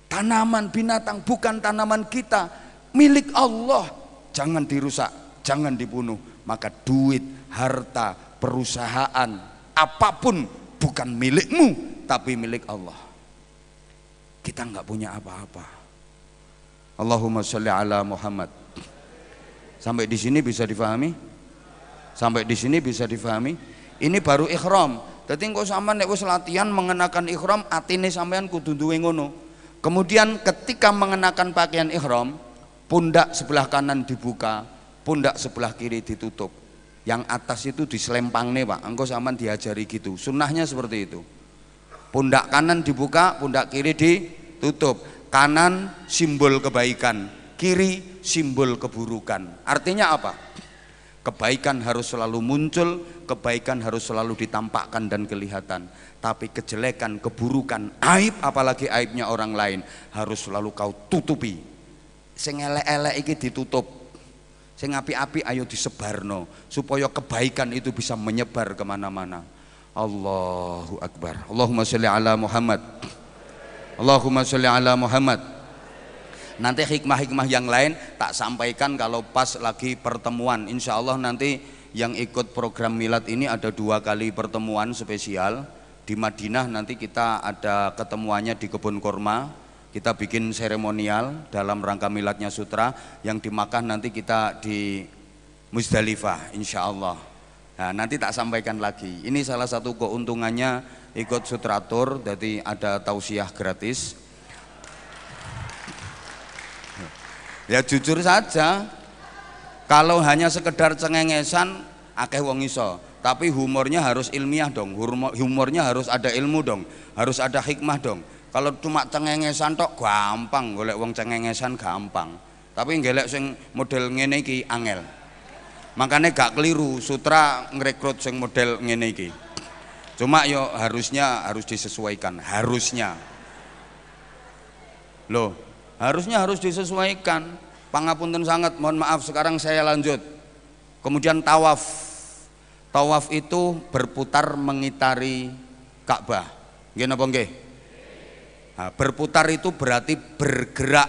Tanaman, binatang bukan tanaman kita, milik Allah, jangan dirusak. jangan dibunuh. Maka duit, harta, perusahaan, apapun bukan milikmu tapi milik Allah. Kita nggak punya apa-apa. Allahumma sholli ala Muhammad. Sampai di sini bisa difahami? Sampai di sini bisa difahami? Ini baru ihram. Dadi engko sampean nek wis latihan mengenakan ihram, atine sampean kudu duwe ngono. Kemudian ketika mengenakan pakaian ihram, pundak sebelah kanan dibuka, pundak sebelah kiri ditutup. Yang atas itu diselempangne, Pak. Engko sampean diajari gitu. Sunnahnya seperti itu. Pundak kanan dibuka, pundak kiri ditutup. Kanan simbol kebaikan, kiri simbol keburukan. Artinya apa? Kebaikan harus selalu muncul, kebaikan harus selalu ditampakkan dan kelihatan. Tapi kejelekan, keburukan, aib, apalagi aibnya orang lain, harus selalu kau tutupi. Sing elek-elek iki ditutup, sing api-api ayo disebarno, supaya kebaikan itu bisa menyebar kemana-mana. Allahu Akbar. Allahumma sholli ala Muhammad. Allahumma sholli ala Muhammad. Nanti hikmah-hikmah yang lain tak sampaikan kalau pas lagi pertemuan. Insya Allah nanti yang ikut program milad ini ada 2 kali pertemuan spesial. Di Madinah nanti kita ada ketemuannya di Kebun Kurma. Kita bikin seremonial dalam rangka miladnya Sutra. Yang di Makkah nanti kita di Muzdalifah insya Allah. Nah, nanti tak sampaikan lagi. Ini salah satu keuntungannya ikut Sutratur. Jadi ada tausiah gratis. Ya jujur saja, kalau hanya sekedar cengengesan akeh wong iso, tapi humornya harus ilmiah dong, humornya harus ada ilmu dong, harus ada hikmah dong. Kalau cuma cengengesan tok gampang, golek wong cengengesan gampang, tapi golek sing model ngene iki angel. Makanya gak keliru Sutra ngerekrut sing model ngene iki. Cuma yo harusnya harus disesuaikan, harusnya. Loh, harusnya harus disesuaikan. Pangapunten sangat, mohon maaf. Sekarang saya lanjut. Kemudian tawaf. Tawaf itu berputar mengitari Ka'bah. Nggih napa nggih? Nah, berputar itu berarti bergerak.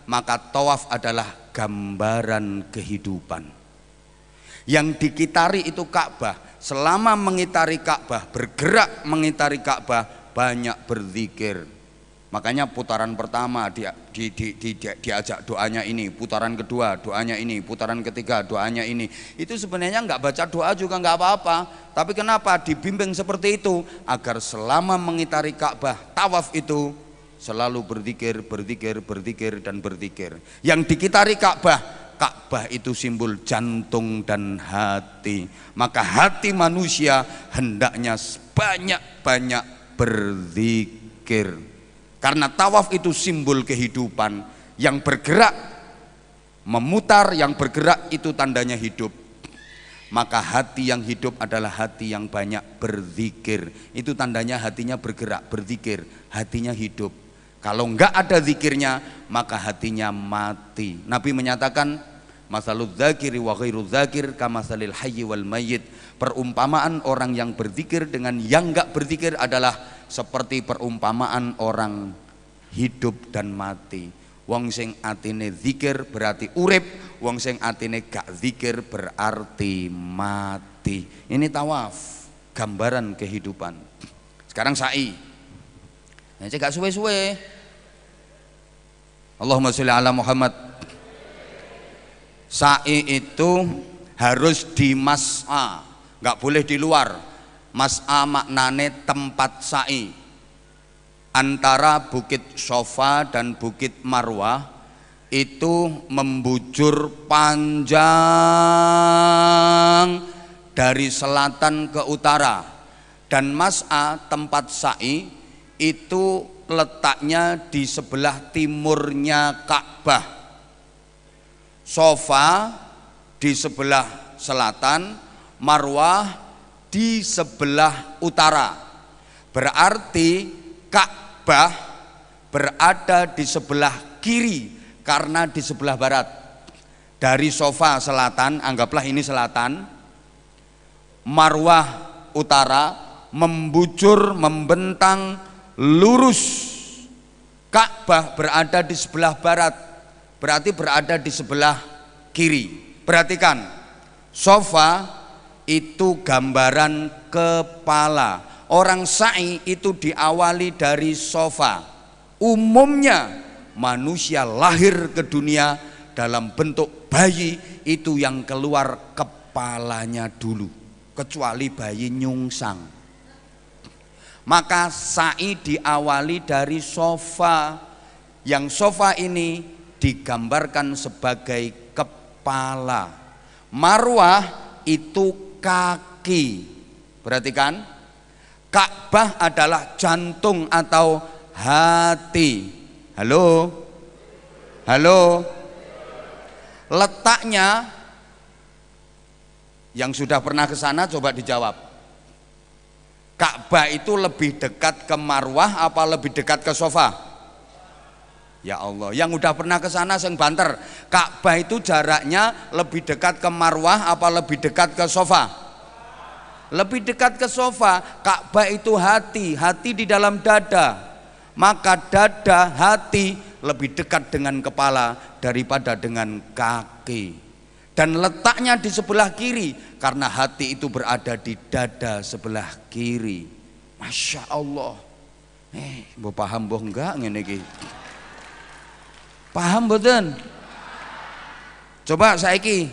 Maka tawaf adalah gambaran kehidupan. Yang dikitari itu Ka'bah. Selama mengitari Ka'bah, bergerak mengitari Ka'bah, banyak berzikir. Makanya putaran pertama diajak doanya ini, putaran kedua doanya ini, putaran ketiga doanya ini. Itu sebenarnya nggak baca doa juga nggak apa-apa. Tapi kenapa dibimbing seperti itu? Agar selama mengitari Ka'bah, tawaf itu selalu berzikir, berzikir, berzikir dan berzikir. Yang dikitari Ka'bah, Ka'bah itu simbol jantung dan hati. Maka hati manusia hendaknya banyak-banyak berzikir. Karena tawaf itu simbol kehidupan. Yang bergerak, memutar, yang bergerak itu tandanya hidup. Maka hati yang hidup adalah hati yang banyak berzikir. Itu tandanya hatinya bergerak, berzikir, hatinya hidup. Kalau enggak ada zikirnya, maka hatinya mati. Nabi menyatakan, masalul dzakiri wa ghairu dzakir kamasalil hayyi wal mayyit. Perumpamaan orang yang berzikir dengan yang enggak berzikir adalah seperti perumpamaan orang hidup dan mati. Wong sing atine zikir berarti urip, wong sing atine gak zikir berarti mati. Ini tawaf, gambaran kehidupan. Sekarang sa'i. Nah, gak suwe-suwe. Allahumma sholli ala Muhammad. Sa'i itu harus di mas'a, gak boleh di luar. Mas'a maknane tempat sa'i. Antara Bukit Sofa dan Bukit Marwah itu membujur panjang dari selatan ke utara. Dan mas'a tempat sa'i itu letaknya di sebelah timurnya Ka'bah. Sofa di sebelah selatan, Marwah di sebelah utara. Berarti Ka'bah berada di sebelah kiri karena di sebelah barat. Dari Sofa selatan, anggaplah ini selatan, Marwah utara, membujur, membentang, lurus. Ka'bah berada di sebelah barat, berarti berada di sebelah kiri. Perhatikan, Sofa itu gambaran kepala. Orang sa'i itu diawali dari sofa. Umumnya manusia lahir ke dunia dalam bentuk bayi, itu yang keluar kepalanya dulu, kecuali bayi nyungsang. Maka sa'i diawali dari sofa. Yang sofa ini digambarkan sebagai kepala. Marwah itu kaki. Perhatikan, Ka'bah adalah jantung atau hati. Halo? Halo? Letaknya, yang sudah pernah ke sana coba dijawab. Ka'bah itu lebih dekat ke Marwah apa lebih dekat ke sofa? Ya Allah, yang udah pernah ke sana sing banter, Ka'bah itu jaraknya lebih dekat ke Marwah apa lebih dekat ke sofa? Lebih dekat ke sofa. Ka'bah itu hati, hati di dalam dada. Maka dada, hati lebih dekat dengan kepala daripada dengan kaki. Dan letaknya di sebelah kiri, karena hati itu berada di dada sebelah kiri. Masya Allah. Mbok paham mbok enggak ngene iki? Paham mboten? Coba saiki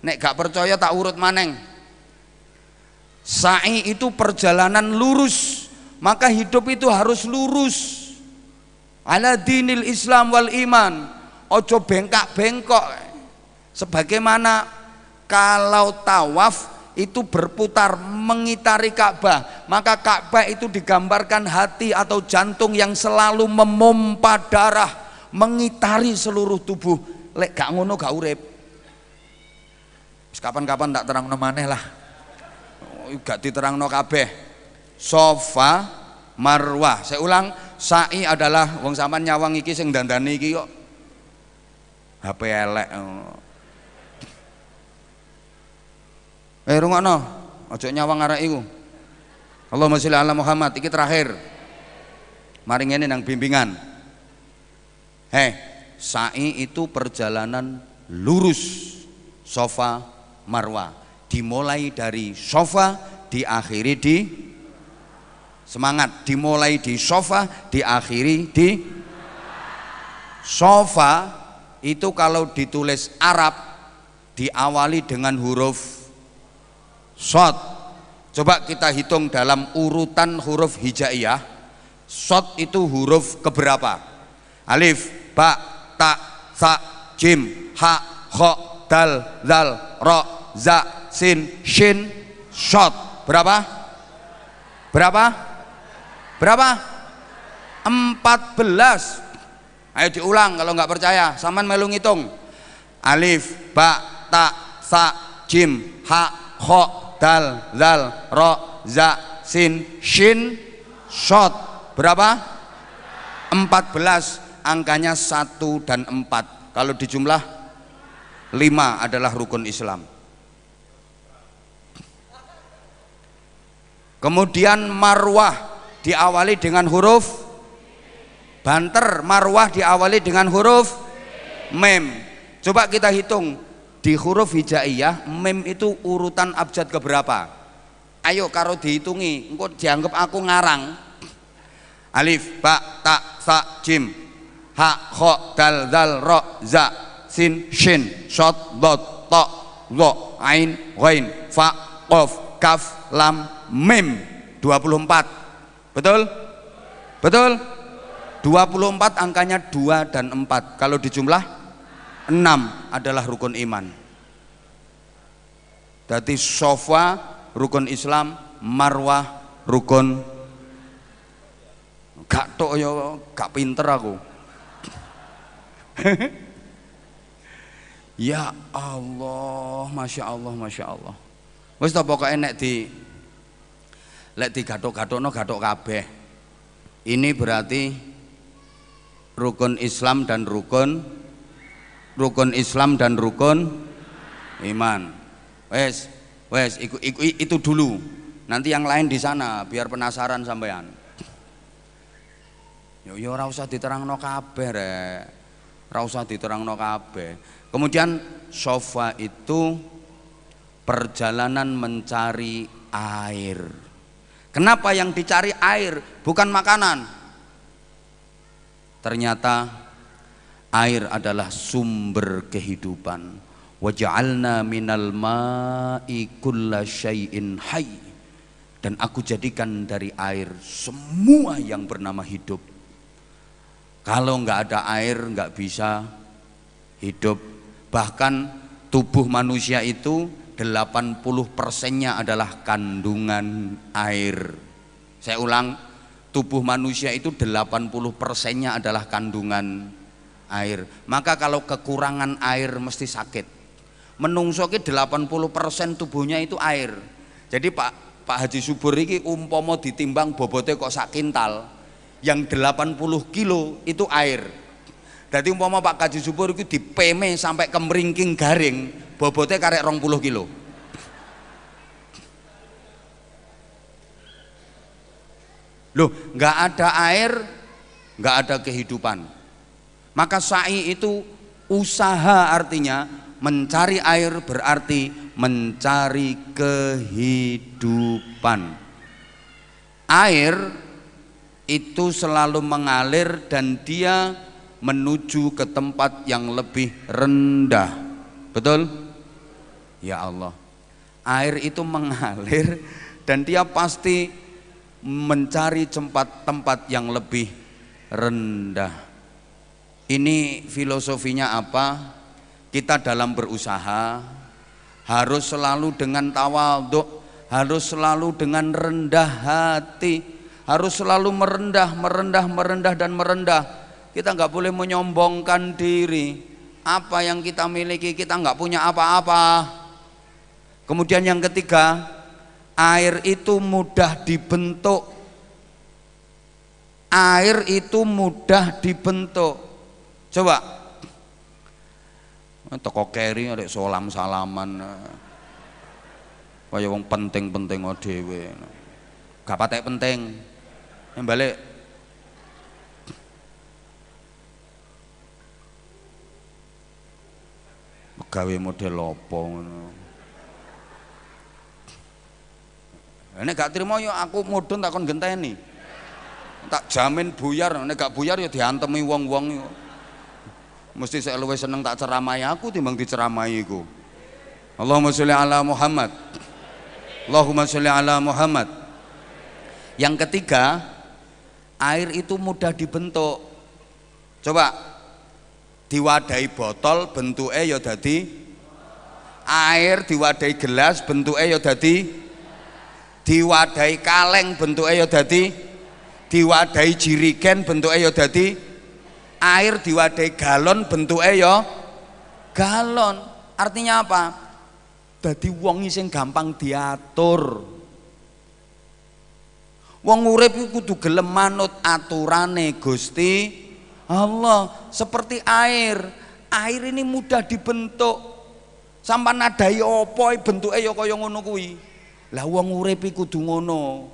nek gak percaya tak urut maneng. Sa'i itu perjalanan lurus, maka hidup itu harus lurus. Ala dinil Islam wal iman. Ojo bengkak-bengkok. Sebagaimana kalau tawaf itu berputar mengitari Ka'bah, maka Ka'bah itu digambarkan hati atau jantung yang selalu memompa darah, mengitari seluruh tubuh. Lek gak ngono gak urip. Kapan-kapan tak terangno maneh lah. Gak diterangno kabeh. Sofa, Marwah. Saya ulang, sa'i adalah wong sampean nyawang iki sing dandani iki kok HP elek. Rungokno, aja nyawang arek iku. Allahumma sholli ala Muhammad. Iki terakhir. Mari ngene nang bimbingan. Sa'i itu perjalanan lurus, sofa, Marwah. Dimulai dari sofa, diakhiri di semangat. Dimulai di sofa, diakhiri di sofa. Itu kalau ditulis Arab diawali dengan huruf shad. Coba kita hitung dalam urutan huruf hijaiyah. Shad itu huruf keberapa? Alif, ba, ta, sa, jim, ha, kha, dal, zal, ro, za, sin, shin, shad. Berapa? Berapa? Berapa? 14. Ayo diulang kalau nggak percaya. Saman melu ngitung. Alif, ba, ta, sa, jim, ha, kha, dal, zal, ro, za, sin, shin, shad. Berapa? 14. Angkanya 1 dan 4. Kalau dijumlah 5 adalah rukun Islam. Kemudian Marwah diawali dengan huruf banter. Marwah diawali dengan huruf mem. Coba kita hitung di huruf hijaiyah, mem itu urutan abjad keberapa? Ayo karo dihitungi, engko dianggap aku ngarang. Alif, ba, ta, sa, jim, ha, kha, dal, zal, ro, za, sin, shin, shad, dot, ta, dha, ain, ghain, fa, qaf, kaf, lam, mim. 24. Betul? Betul? 24 angkanya 2 dan 4. Kalau dijumlah 6 adalah rukun iman. Jadi sofa rukun Islam, Marwah rukun. Gak tok ya, gak pinter aku. Ya Allah, masya Allah, masya Allah. Wis ta pokoke nek di gathuk-gathukno gathuk kabeh. Ini berarti rukun Islam dan rukun Islam dan rukun iman. Wes itu dulu. Nanti yang lain di sana biar penasaran sampean. Yo ora usah diterangno kabeh rek. Ora usah diterangno kabeh. Kemudian sofa itu perjalanan mencari air. Kenapa yang dicari air bukan makanan? Ternyata air adalah sumber kehidupan. Waja'alna minal ma'i kulla syai'in hayy. Dan aku jadikan dari air semua yang bernama hidup. Kalau nggak ada air nggak bisa hidup. Bahkan tubuh manusia itu 80%-nya adalah kandungan air. Saya ulang, tubuh manusia itu 80%-nya adalah kandungan air. Maka kalau kekurangan air mesti sakit. Menungso ki 80% tubuhnya itu air. Jadi Pak Haji Subur ini umpomo ditimbang bobotnya kok sak kintal, yang 80 kilo itu air. Jadi umpama Pak Haji Subur itu dipeme sampai kemeringking garing, bobotnya karek 20 kilo. Loh, nggak ada air, nggak ada kehidupan. Maka sa'i itu usaha, artinya mencari air berarti mencari kehidupan. Air itu selalu mengalir dan dia menuju ke tempat yang lebih rendah. Betul? Ya Allah. Air itu mengalir dan dia pasti mencari tempat yang lebih rendah. Ini filosofinya apa? Kita dalam berusaha harus selalu dengan tawadhu, harus selalu dengan rendah hati, harus selalu merendah dan merendah. Kita nggak boleh menyombongkan diri. Apa yang kita miliki, kita nggak punya apa-apa. Kemudian yang ketiga, air itu mudah dibentuk. Air itu mudah dibentuk. Coba teko keri arek salam-salaman kaya wong penting-penting dhewe. Gak patek penting. Yang balik gawe model apa ngono. Nek gak trimo yo aku mudhun tak kon genteni. Tak jamin buyar, nek gak buyar ya diantemi wong-wong yo. Mesti saya luwih seneng tak ceramai aku timbang diceramai iku. Allahumma sholli ala Muhammad. Allahumma sholli ala Muhammad. Yang ketiga, air itu mudah dibentuk. Coba diwadahi botol bentuknya ya dadi air, diwadahi gelas bentuknya ya dadi, diwadahi kaleng bentuknya ya dadi, diwadahi jirigen bentuknya ya dadi air, diwadahi galon bentuknya ya galon. Artinya apa? Dadi wong sing gampang diatur. Wong urip kudu gelem manut aturane Gusti Allah. Seperti air. Air ini mudah dibentuk. Sampeyan nadai apa bentuke ya kaya ngono kuwi. Lah wong urip kudu ngono.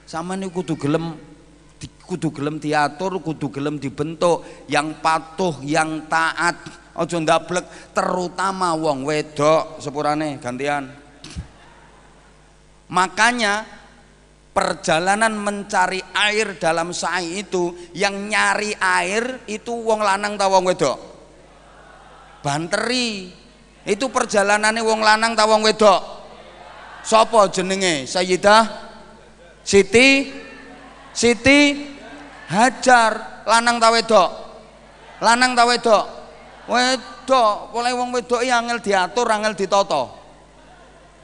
Sampeyan kudu gelem diatur, kudu gelem dibentuk, yang patuh, yang taat, aja ndablek, terutama wong wedok. Sepurane gantian. Makanya perjalanan mencari air dalam sa'i itu, yang nyari air itu wong lanang ta wong wedok? Banteri. Itu perjalanannya wong lanang ta wong wedok? Sapa jenenge? Sayyidah Siti Hajar. Lanang ta wedok? Lanang ta wedok? Wedok. Oleh wong wedok iki angel diatur, angel ditata.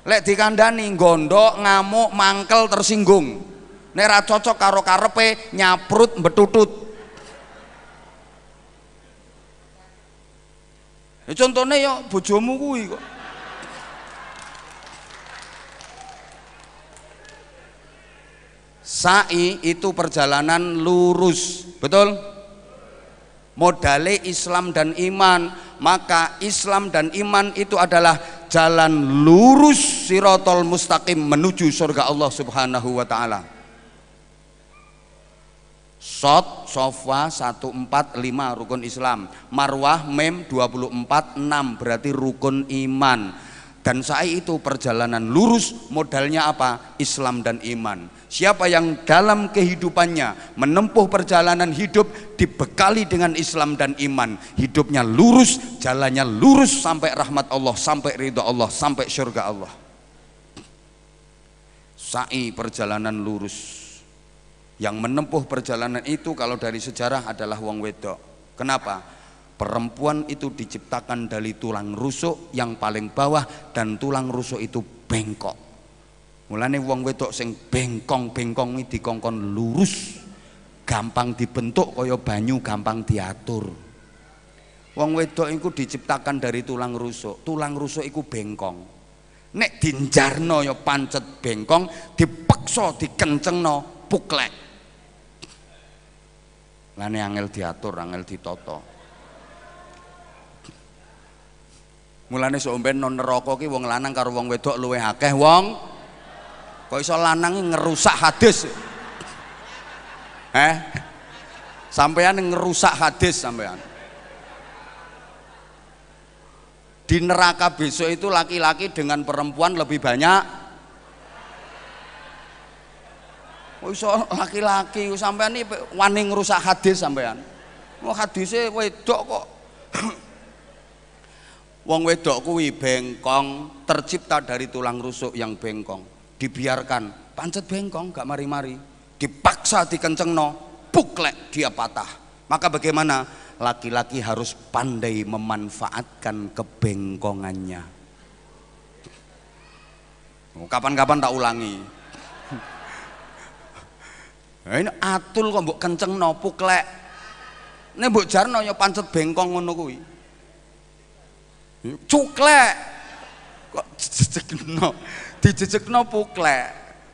Lek dikandani gondok, ngamuk, mangkel, tersinggung. Nek ra cocok karo karepe nyaprut mbetutut. Ya contone ya bojomu kuwi kok. Sa'i itu perjalanan lurus, betul? Modale Islam dan iman, maka Islam dan iman itu adalah jalan lurus sirotol mustaqim menuju surga Allah Subhanahu wa ta'ala. Sot, Sofa 145 rukun Islam, Marwah Mem 24 6 berarti rukun iman. Dan sa'i itu perjalanan lurus, modalnya apa? Islam dan iman. Siapa yang dalam kehidupannya menempuh perjalanan hidup dibekali dengan Islam dan iman, hidupnya lurus, jalannya lurus sampai rahmat Allah, sampai ridha Allah, sampai surga Allah. Sa'i perjalanan lurus. Yang menempuh perjalanan itu kalau dari sejarah adalah wong wedok. Kenapa? Perempuan itu diciptakan dari tulang rusuk yang paling bawah, dan tulang rusuk itu bengkok. Mulane wong wedok sing bengkong-bengkong iki dikongkon lurus, gampang dibentuk kaya banyu, gampang diatur. Wong wedok iku diciptakan dari tulang rusuk. Tulang rusuk iku bengkong. Nek dinjarno ya pancet bengkong, dipeksa dikencengno puklek. Lane angel diatur, angel ditata. Mulane sok ben non neraka ki wong lanang karo wong wedok luwih akeh wong. Kok iso lanang ngerusak hadis? Sampean ngerusak hadis sampean. Di neraka besok itu laki-laki dengan perempuan lebih banyak. Kok iso laki-laki sampean iki wani ngerusak hadis sampean. Wong hadise wedok kok. Wong wedok kuwi bengkong, tercipta dari tulang rusuk yang bengkong. Dibiarkan pancet bengkong gak mari-mari, dipaksa dikencengno puklek dia patah. Maka bagaimana? Laki-laki harus pandai memanfaatkan kebengkongannya. Kapan-kapan tak ulangi. Ini atul kok mbok kencengno puklek. Nek mbok jarno ya pancet bengkong ngono kuwi. Cuklek kok dijejekno puklek.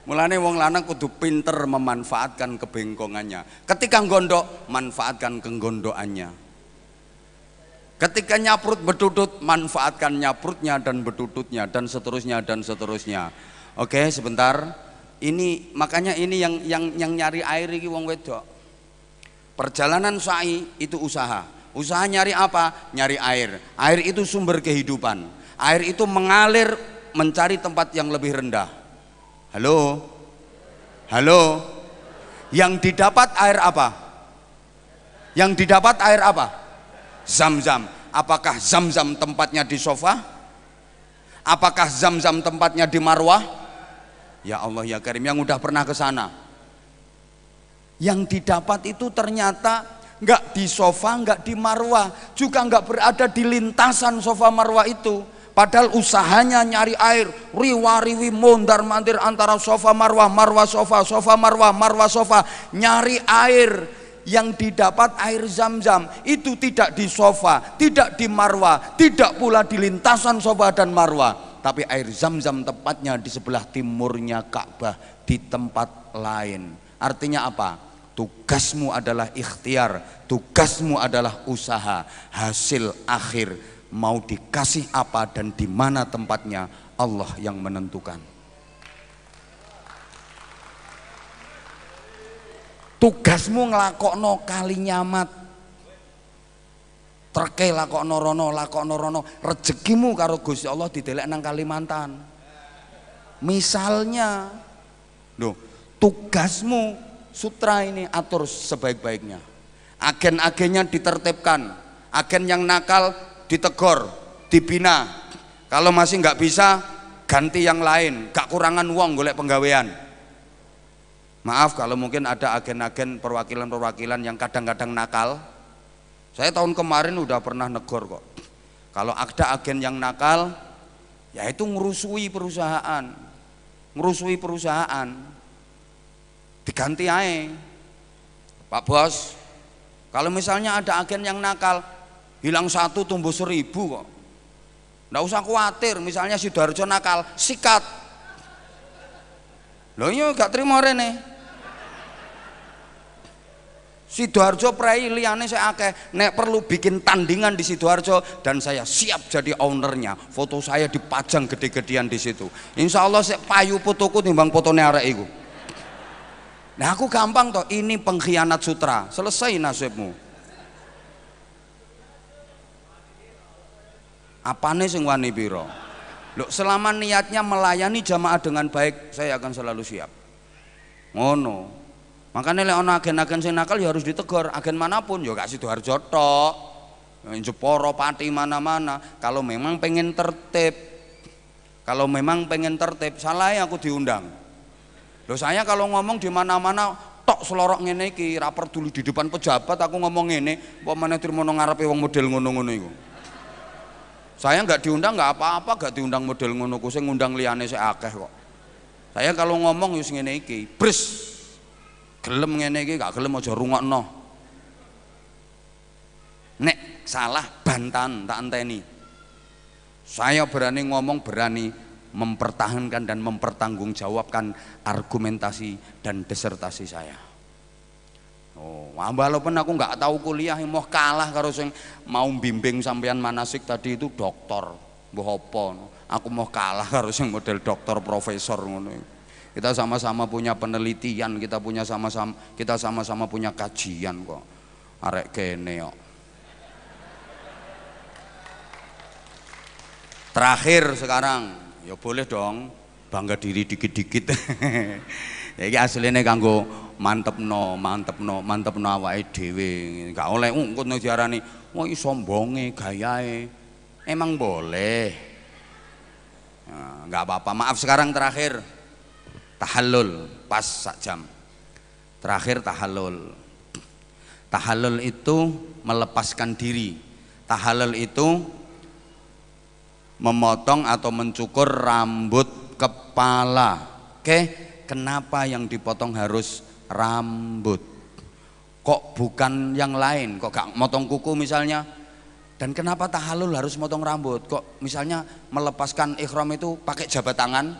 Mulane wong lanang kudu pinter memanfaatkan kebengkongannya. Ketika gondok, manfaatkan kenggondokannya. Ketika nyaprut betutut, manfaatkan nyaprutnya dan betututnya, dan seterusnya dan seterusnya. Oke, sebentar. Ini makanya ini yang nyari air iki wong wedok. Perjalanan sa'i itu usaha. Usaha nyari apa? Nyari air. Air itu sumber kehidupan. Air itu mengalir mencari tempat yang lebih rendah. Halo? Halo? Yang didapat air apa? Yang didapat air apa? Zam-zam. Apakah zam-zam tempatnya di sofa? Apakah zam-zam tempatnya di marwah? Ya Allah ya Karim, yang udah pernah ke sana. Yang didapat itu ternyata nggak di sofa, nggak di marwah, juga nggak berada di lintasan sofa marwah itu. Padahal usahanya nyari air, riwa-riwi mondar-mandir antara sofa marwah, marwah sofa, sofa marwah, marwah sofa, nyari air. Yang didapat air zam-zam itu tidak di sofa, tidak di marwah, tidak pula di lintasan sofa dan marwah, tapi air zam-zam tepatnya di sebelah timurnya Ka'bah, di tempat lain. Artinya apa? Tugasmu adalah ikhtiar, tugasmu adalah usaha. Hasil akhir mau dikasih apa dan di mana tempatnya, Allah yang menentukan. Tugasmu nglakokno kali nyamat, treke lakokno rono, rezekimu karo Gusti Allah didelek nang Kalimantan. Misalnya, tugasmu sutra ini atur sebaik-baiknya. Agen-agennya ditertibkan, agen yang nakal ditegor, dibina. Kalau masih nggak bisa, ganti yang lain, gak kurangan uang golek penggawean. Maaf kalau mungkin ada agen-agen perwakilan-perwakilan yang kadang-kadang nakal. Saya tahun kemarin udah pernah negor kok. Kalau ada agen yang nakal, ya itu ngerusui perusahaan, diganti aja. Pak Bos, kalau misalnya ada agen yang nakal, hilang 1 tumbuh 1000 kok. Nggak usah khawatir, misalnya Sidoarjo nakal, sikat. Loh iya gak terima rene. Sidoarjo prei liyane saya akeh, nek perlu bikin tandingan di Sidoarjo dan saya siap jadi ownernya. Foto saya dipajang gede-gedean di situ. Insya Allah saya payu fotoku timbang fotone arek iku. Nah aku gampang toh, ini pengkhianat sutra, selesai nasibmu. Apane sing wani piro? Loh, selama niatnya melayani jamaah dengan baik, saya akan selalu siap. Ngono. Makanya lek ana agen-agen sing nakal ya harus ditegur, agen manapun ya gak Sidoarjo tok. Jeporo, Pati, mana-mana. Kalau memang pengen tertib, salah aku diundang. Loh, saya kalau ngomong di mana-mana tok selorok ngene iki, ra peduli di depan pejabat aku ngomong ngene, apa meneh trimono ngarepe wong model ngono-ngono iku. Saya nggak diundang nggak apa-apa, nggak diundang model ngono ku, sing ngundang liyane sik akeh kok. Saya kalau ngomong wis ngene iki, bres. Gelem ngene iki, gak gelem aja rungokno. Nek salah bantan tak enteni. Saya berani ngomong, berani mempertahankan dan mempertanggungjawabkan argumentasi dan disertasi saya. Oh, walaupun aku nggak tahu kuliah, mau kalah karo sing mau bimbing sampean manasik tadi itu doktor, mbah apa. Aku mau kalah karo sing model doktor profesor ngono. Kita sama-sama punya penelitian, kita sama-sama punya kajian kok. Arek kene kok. Terakhir sekarang, ya boleh dong bangga diri dikit-dikit. Ya iki asline kanggo mantepno awake dhewe. Gak oleh ngono diarani wah iki sombonge, gayae. Emang boleh. Nah, enggak apa-apa. Maaf sekarang terakhir. Tahallul pas sak jam. Terakhir tahallul. Tahallul itu melepaskan diri. Tahallul itu memotong atau mencukur rambut kepala. Oke? Kenapa yang dipotong harus rambut? Kok bukan yang lain? Kok gak motong kuku misalnya? Dan kenapa tahallul harus motong rambut? Kok misalnya melepaskan ihram itu pakai jabat tangan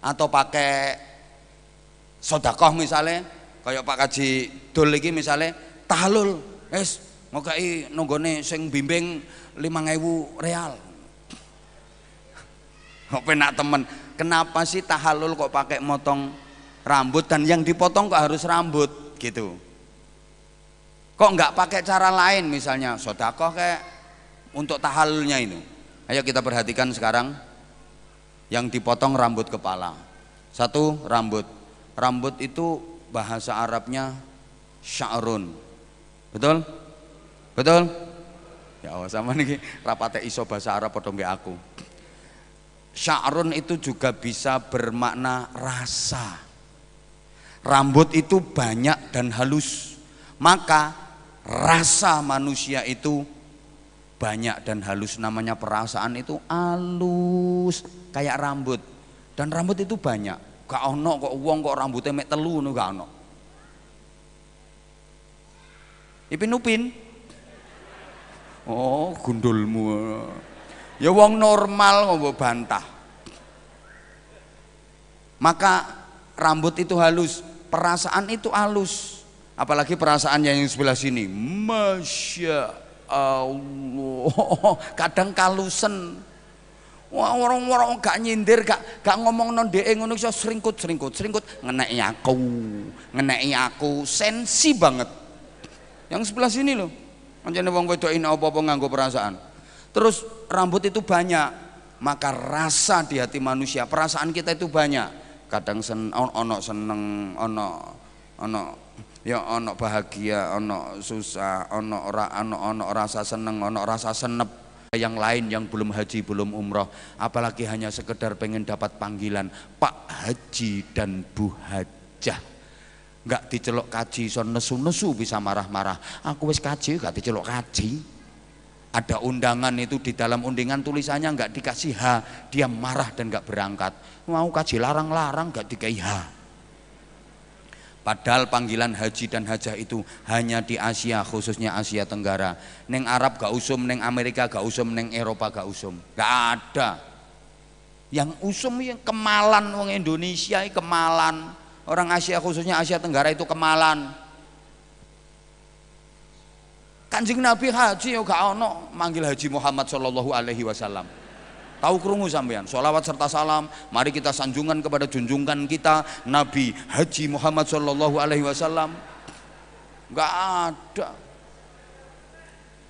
atau pakai sodakoh misalnya? Kayak Pak Kaji Dul iki misalnya tahallul, ngokai nonggone sing bimbing 5.000 real. Kok penak temen? Kenapa sih tahallul kok pakai motong rambut dan yang dipotong kok harus rambut gitu? Kok nggak pakai cara lain misalnya sodakoh kayak untuk tahallulnya itu? Ayo kita perhatikan sekarang yang dipotong rambut kepala. Satu, rambut. Rambut itu bahasa Arabnya sya'run. Betul? Betul? Ya Allah, sama nih rapate iso bahasa Arab padha mbek aku. Sya'run itu juga bisa bermakna rasa. Rambut itu banyak dan halus, maka rasa manusia itu banyak dan halus. Namanya perasaan itu halus kayak rambut, dan rambut itu banyak. Gak ono kok wong kok rambutnya mek telu ngono, gak ono. Ipin Upin, oh gundulmu. Ya wong normal kok mbok bantah. Maka rambut itu halus, perasaan itu halus. Apalagi perasaan yang sebelah sini, Masya Allah, kadang kalusen. Wah, orang-orang gak nyindir, gak ngomong non dhek ngono iso sringkut, ngeneki aku, sensi banget. Yang sebelah sini loh, pancene wong wedokin apa-apa nganggo perasaan. Terus rambut itu banyak, maka rasa di hati manusia, perasaan kita itu banyak. Kadang ono seneng, ono bahagia, ono susah, ono rasa seneng, ono rasa senep. Yang lain yang belum haji, belum umroh, apalagi hanya sekedar pengen dapat panggilan Pak Haji dan Bu Hajah, nggak dicelok kaji, so nesu-nesu bisa marah-marah. Aku wis kaji, nggak dicelok kaji. Ada undangan itu, di dalam undangan tulisannya nggak dikasih H, dia marah dan nggak berangkat. Mau kaji larang-larang nggak dikai H. Padahal panggilan haji dan hajah itu hanya di Asia, khususnya Asia Tenggara. Neng Arab gak usum, neng Amerika gak usum, neng Eropa gak usum, gak ada. Yang usum yang kemalan, wong Indonesia kemalan, orang Asia khususnya Asia Tenggara itu kemalan. Kanjeng Nabi haji ya gak ono manggil Haji Muhammad Shallallahu Alaihi Wasallam. Tahu krungu sampean, sholawat serta salam, mari kita sanjungan kepada junjungan kita Nabi Haji Muhammad Shallallahu Alaihi Wasallam. Gak ada.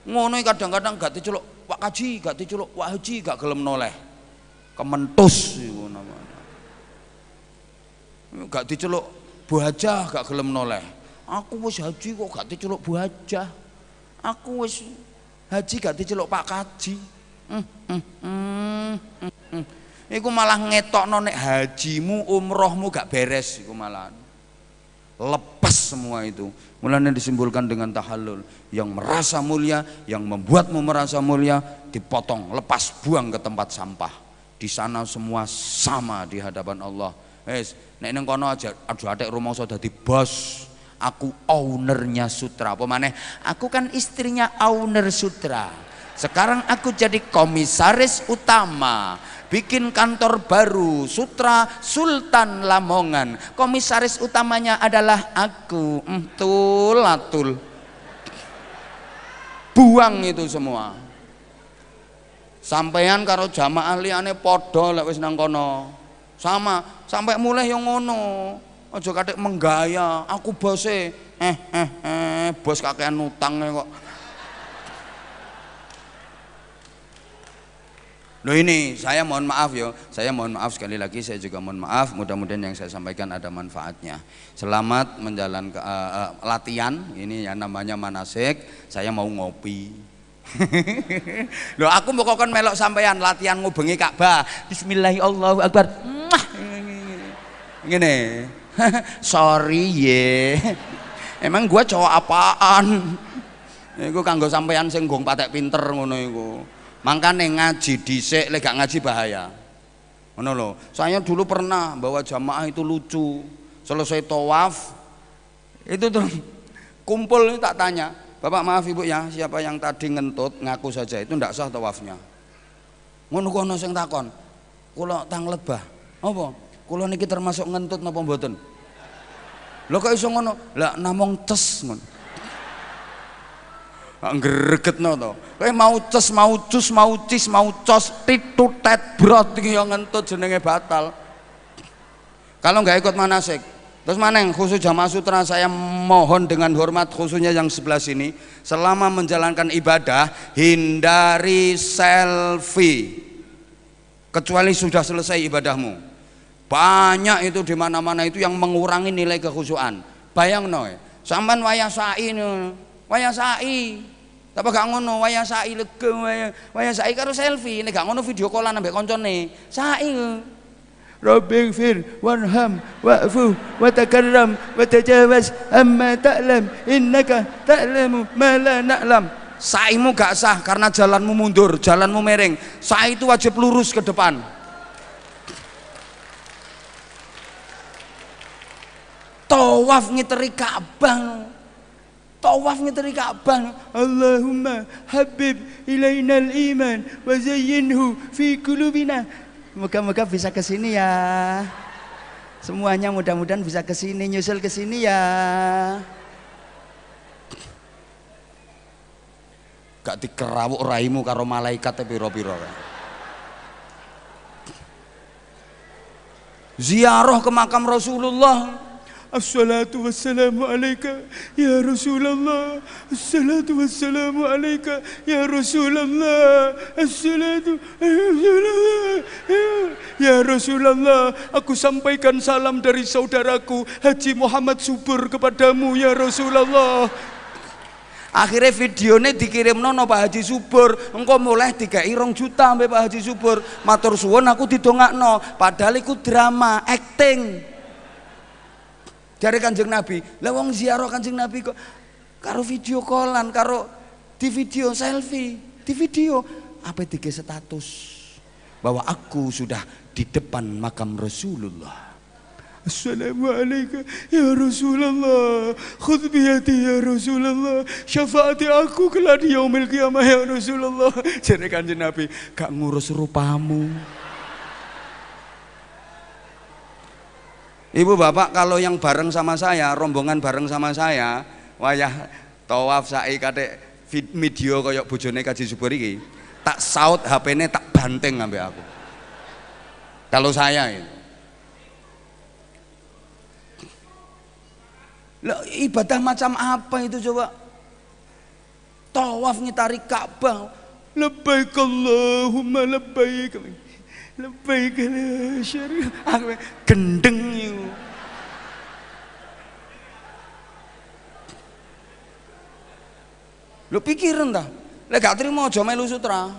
Ngono kadang-kadang gak diceluk Pak Haji, gak diceluk Pak Haji, gak gelem noleh. kementus iku namanya. Gak diceluk Bu Hajah gak gelem noleh. Aku wis haji kok gak diceluk Bu Hajah. Aku wis haji gak diceluk Pak Kaji. Iku malah ngetokno nek hajimu umrohmu gak beres iku malah. Lepas semua itu. Mulanya disimbolkan dengan tahallul. Yang merasa mulia, yang membuatmu merasa mulia dipotong, lepas, buang ke tempat sampah. Di sana semua sama di hadapan Allah. Wes, nek nang kono aja aduh atik rumangsa dadi bos. Aku ownernya Sutra. Apa maneh? Aku kan istrinya owner Sutra. Sekarang aku jadi komisaris utama. Bikin kantor baru, Sutra Sultan Lamongan. Komisaris utamanya adalah aku. Atul. Buang itu semua. Sampean karo jamaah liyane padha lek wis nang kono. Sama, sampai mulai yang ngono. Aja katik menggaya, aku bose. Bos kakean utangnya kok. Loh ini saya mohon maaf ya, saya mohon maaf sekali lagi, saya juga mohon maaf, mudah-mudahan yang saya sampaikan ada manfaatnya. Selamat menjalankan latihan, ini yang namanya manasik, saya mau ngopi. Loh aku mau kokon melok sampean latihan ngubengi Ka'bah. Bismillahirrahmanirrahim. Ngene. Sorry ye. Emang gua cowok apaan? Iku kanggo sampean sing gong patek pinter ngono iku. Makanya ngaji dhisik, lek gak ngaji bahaya. Ngono lho. Saya dulu pernah bawa jamaah itu lucu. Selesai tawaf itu tuh kumpul tak tanya, "Bapak maaf Ibu ya, siapa yang tadi ngentut ngaku saja itu ndak sah tawafnya." Ngono kono sing takon. Kula tang lebah. Apa? Kula niki termasuk ngentut napa mboten? Lho kok iso ngono? Lah namung tes ngono. Ngregetno to. Kowe mau ces, mau cus, mau cis, mau cos, titutet brot iki yang ngentut jenenge batal. Kalau nggak ikut manasik. Terus maneng khusus jamaah sutra saya mohon dengan hormat khususnya yang sebelah sini, selama menjalankan ibadah hindari selfie. Kecuali sudah selesai ibadahmu. Banyak itu di mana-mana itu yang mengurangi nilai kekhusyuan. Bayangno, sampean wayah sa'i wayah sa'i. Tapi gak ngono wayah sa'i lega wayah sa'i karo selfie, nek gak ngono video callan ambek koncone. Sa'i. Rabbighfir warham wa'fu wa takarram wa tajawaz amma ta'lam innaka ta'lamu ma la na'lam. Sa'imu gak sah karena jalanmu mundur, jalanmu mereng. Sa'i itu wajib lurus ke depan. Tawaf ngiteri Ka'bah. Tawaf ngiteri Ka'bah. Allahumma habib ilainal iman wa zayyinhu fi qulubina. Moga-moga bisa ke sini ya. Semuanya mudah-mudahan bisa ke sini, nyusul ke sini ya. Gak dikerawuk raimu karo malaikat piro-piro. Ziarah ke makam Rasulullah. Assalatu wassalamu alaika ya Rasulullah. Assalatu wassalamu alaika ya Rasulullah. Assalatu ya Rasulullah. Aku sampaikan salam dari saudaraku Haji Muhammad Subur kepadamu ya Rasulullah. Akhirnya videonya dikirimno no Pak Haji Subur. Engkau mulai 3 juta sampai Pak Haji Subur. Matur suwun aku didongakno. Padahal iku drama, acting. Dari Kanjeng Nabi, lah wong ziarah Kanjeng Nabi kok karo video callan, karo di video selfie, di video apa tiga status bahwa aku sudah di depan makam Rasulullah. Assalamualaikum ya Rasulullah, khudh biyadi ya Rasulullah, syafaati aku kelak di yaumil qiyamah ya Rasulullah. Jadi Kanjeng Nabi gak ngurus rupamu. Ibu bapak kalau yang bareng sama saya, rombongan bareng sama saya, wayah tawaf sa'i kate video koyok bojone Kaji Subur iki, tak saut HP-ne tak banteng ambek aku. Kalau saya itu. Lah ibadah macam apa itu coba? Tawaf ngitari Ka'bah. Labbaik Allahumma labbaik. Lebih syari aku gendeng iku. Lu pikirin dah, lek gak terima aja melu sutra.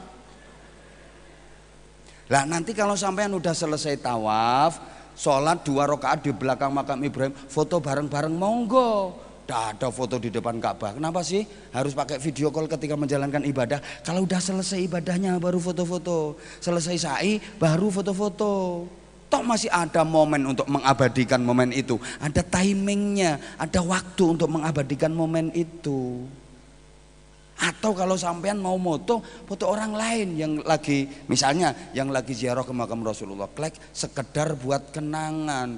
Lah nanti kalau sampean udah selesai tawaf, sholat 2 rakaat di belakang makam Ibrahim, foto bareng-bareng monggo. Tidak ada foto di depan Ka'bah. Kenapa sih harus pakai video call ketika menjalankan ibadah? Kalau udah selesai ibadahnya baru foto-foto, selesai sa'i baru foto-foto. Toh masih ada momen untuk mengabadikan momen itu, ada timingnya, ada waktu untuk mengabadikan momen itu. Atau kalau sampean mau foto orang lain yang lagi, misalnya yang lagi ziarah ke makam Rasulullah, klek sekedar buat kenangan.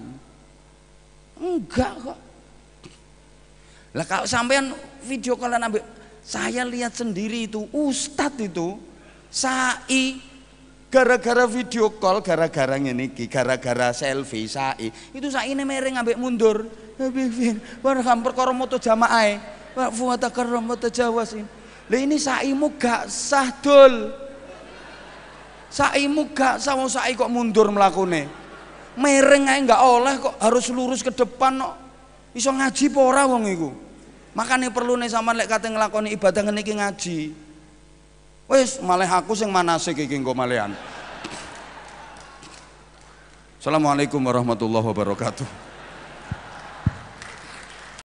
Enggak kok. Lah kalau sampean video kalian ambil, saya lihat sendiri itu ustadz itu sa'i gara-gara video call, gara-gara ngene iki, gara-gara selfie sa'i itu sa'i ini mereng ambek mundur. War hampir perkara moto jamaah. Wa fuwata karam moto jawasin. Lah ini sa'imu gak sah dul. Sa'imu gak sah, mau sa'i kok mundur mlakune. Mereng ae gak oleh kok, harus lurus ke depan kok. Iso ngaji apa ora wong iku? Makanya perlu nih sama lek kate nglakoni ibadah ngene iki ngaji. Wis malah aku sing manasik iki engko malehan. Assalamualaikum warahmatullahi wabarakatuh.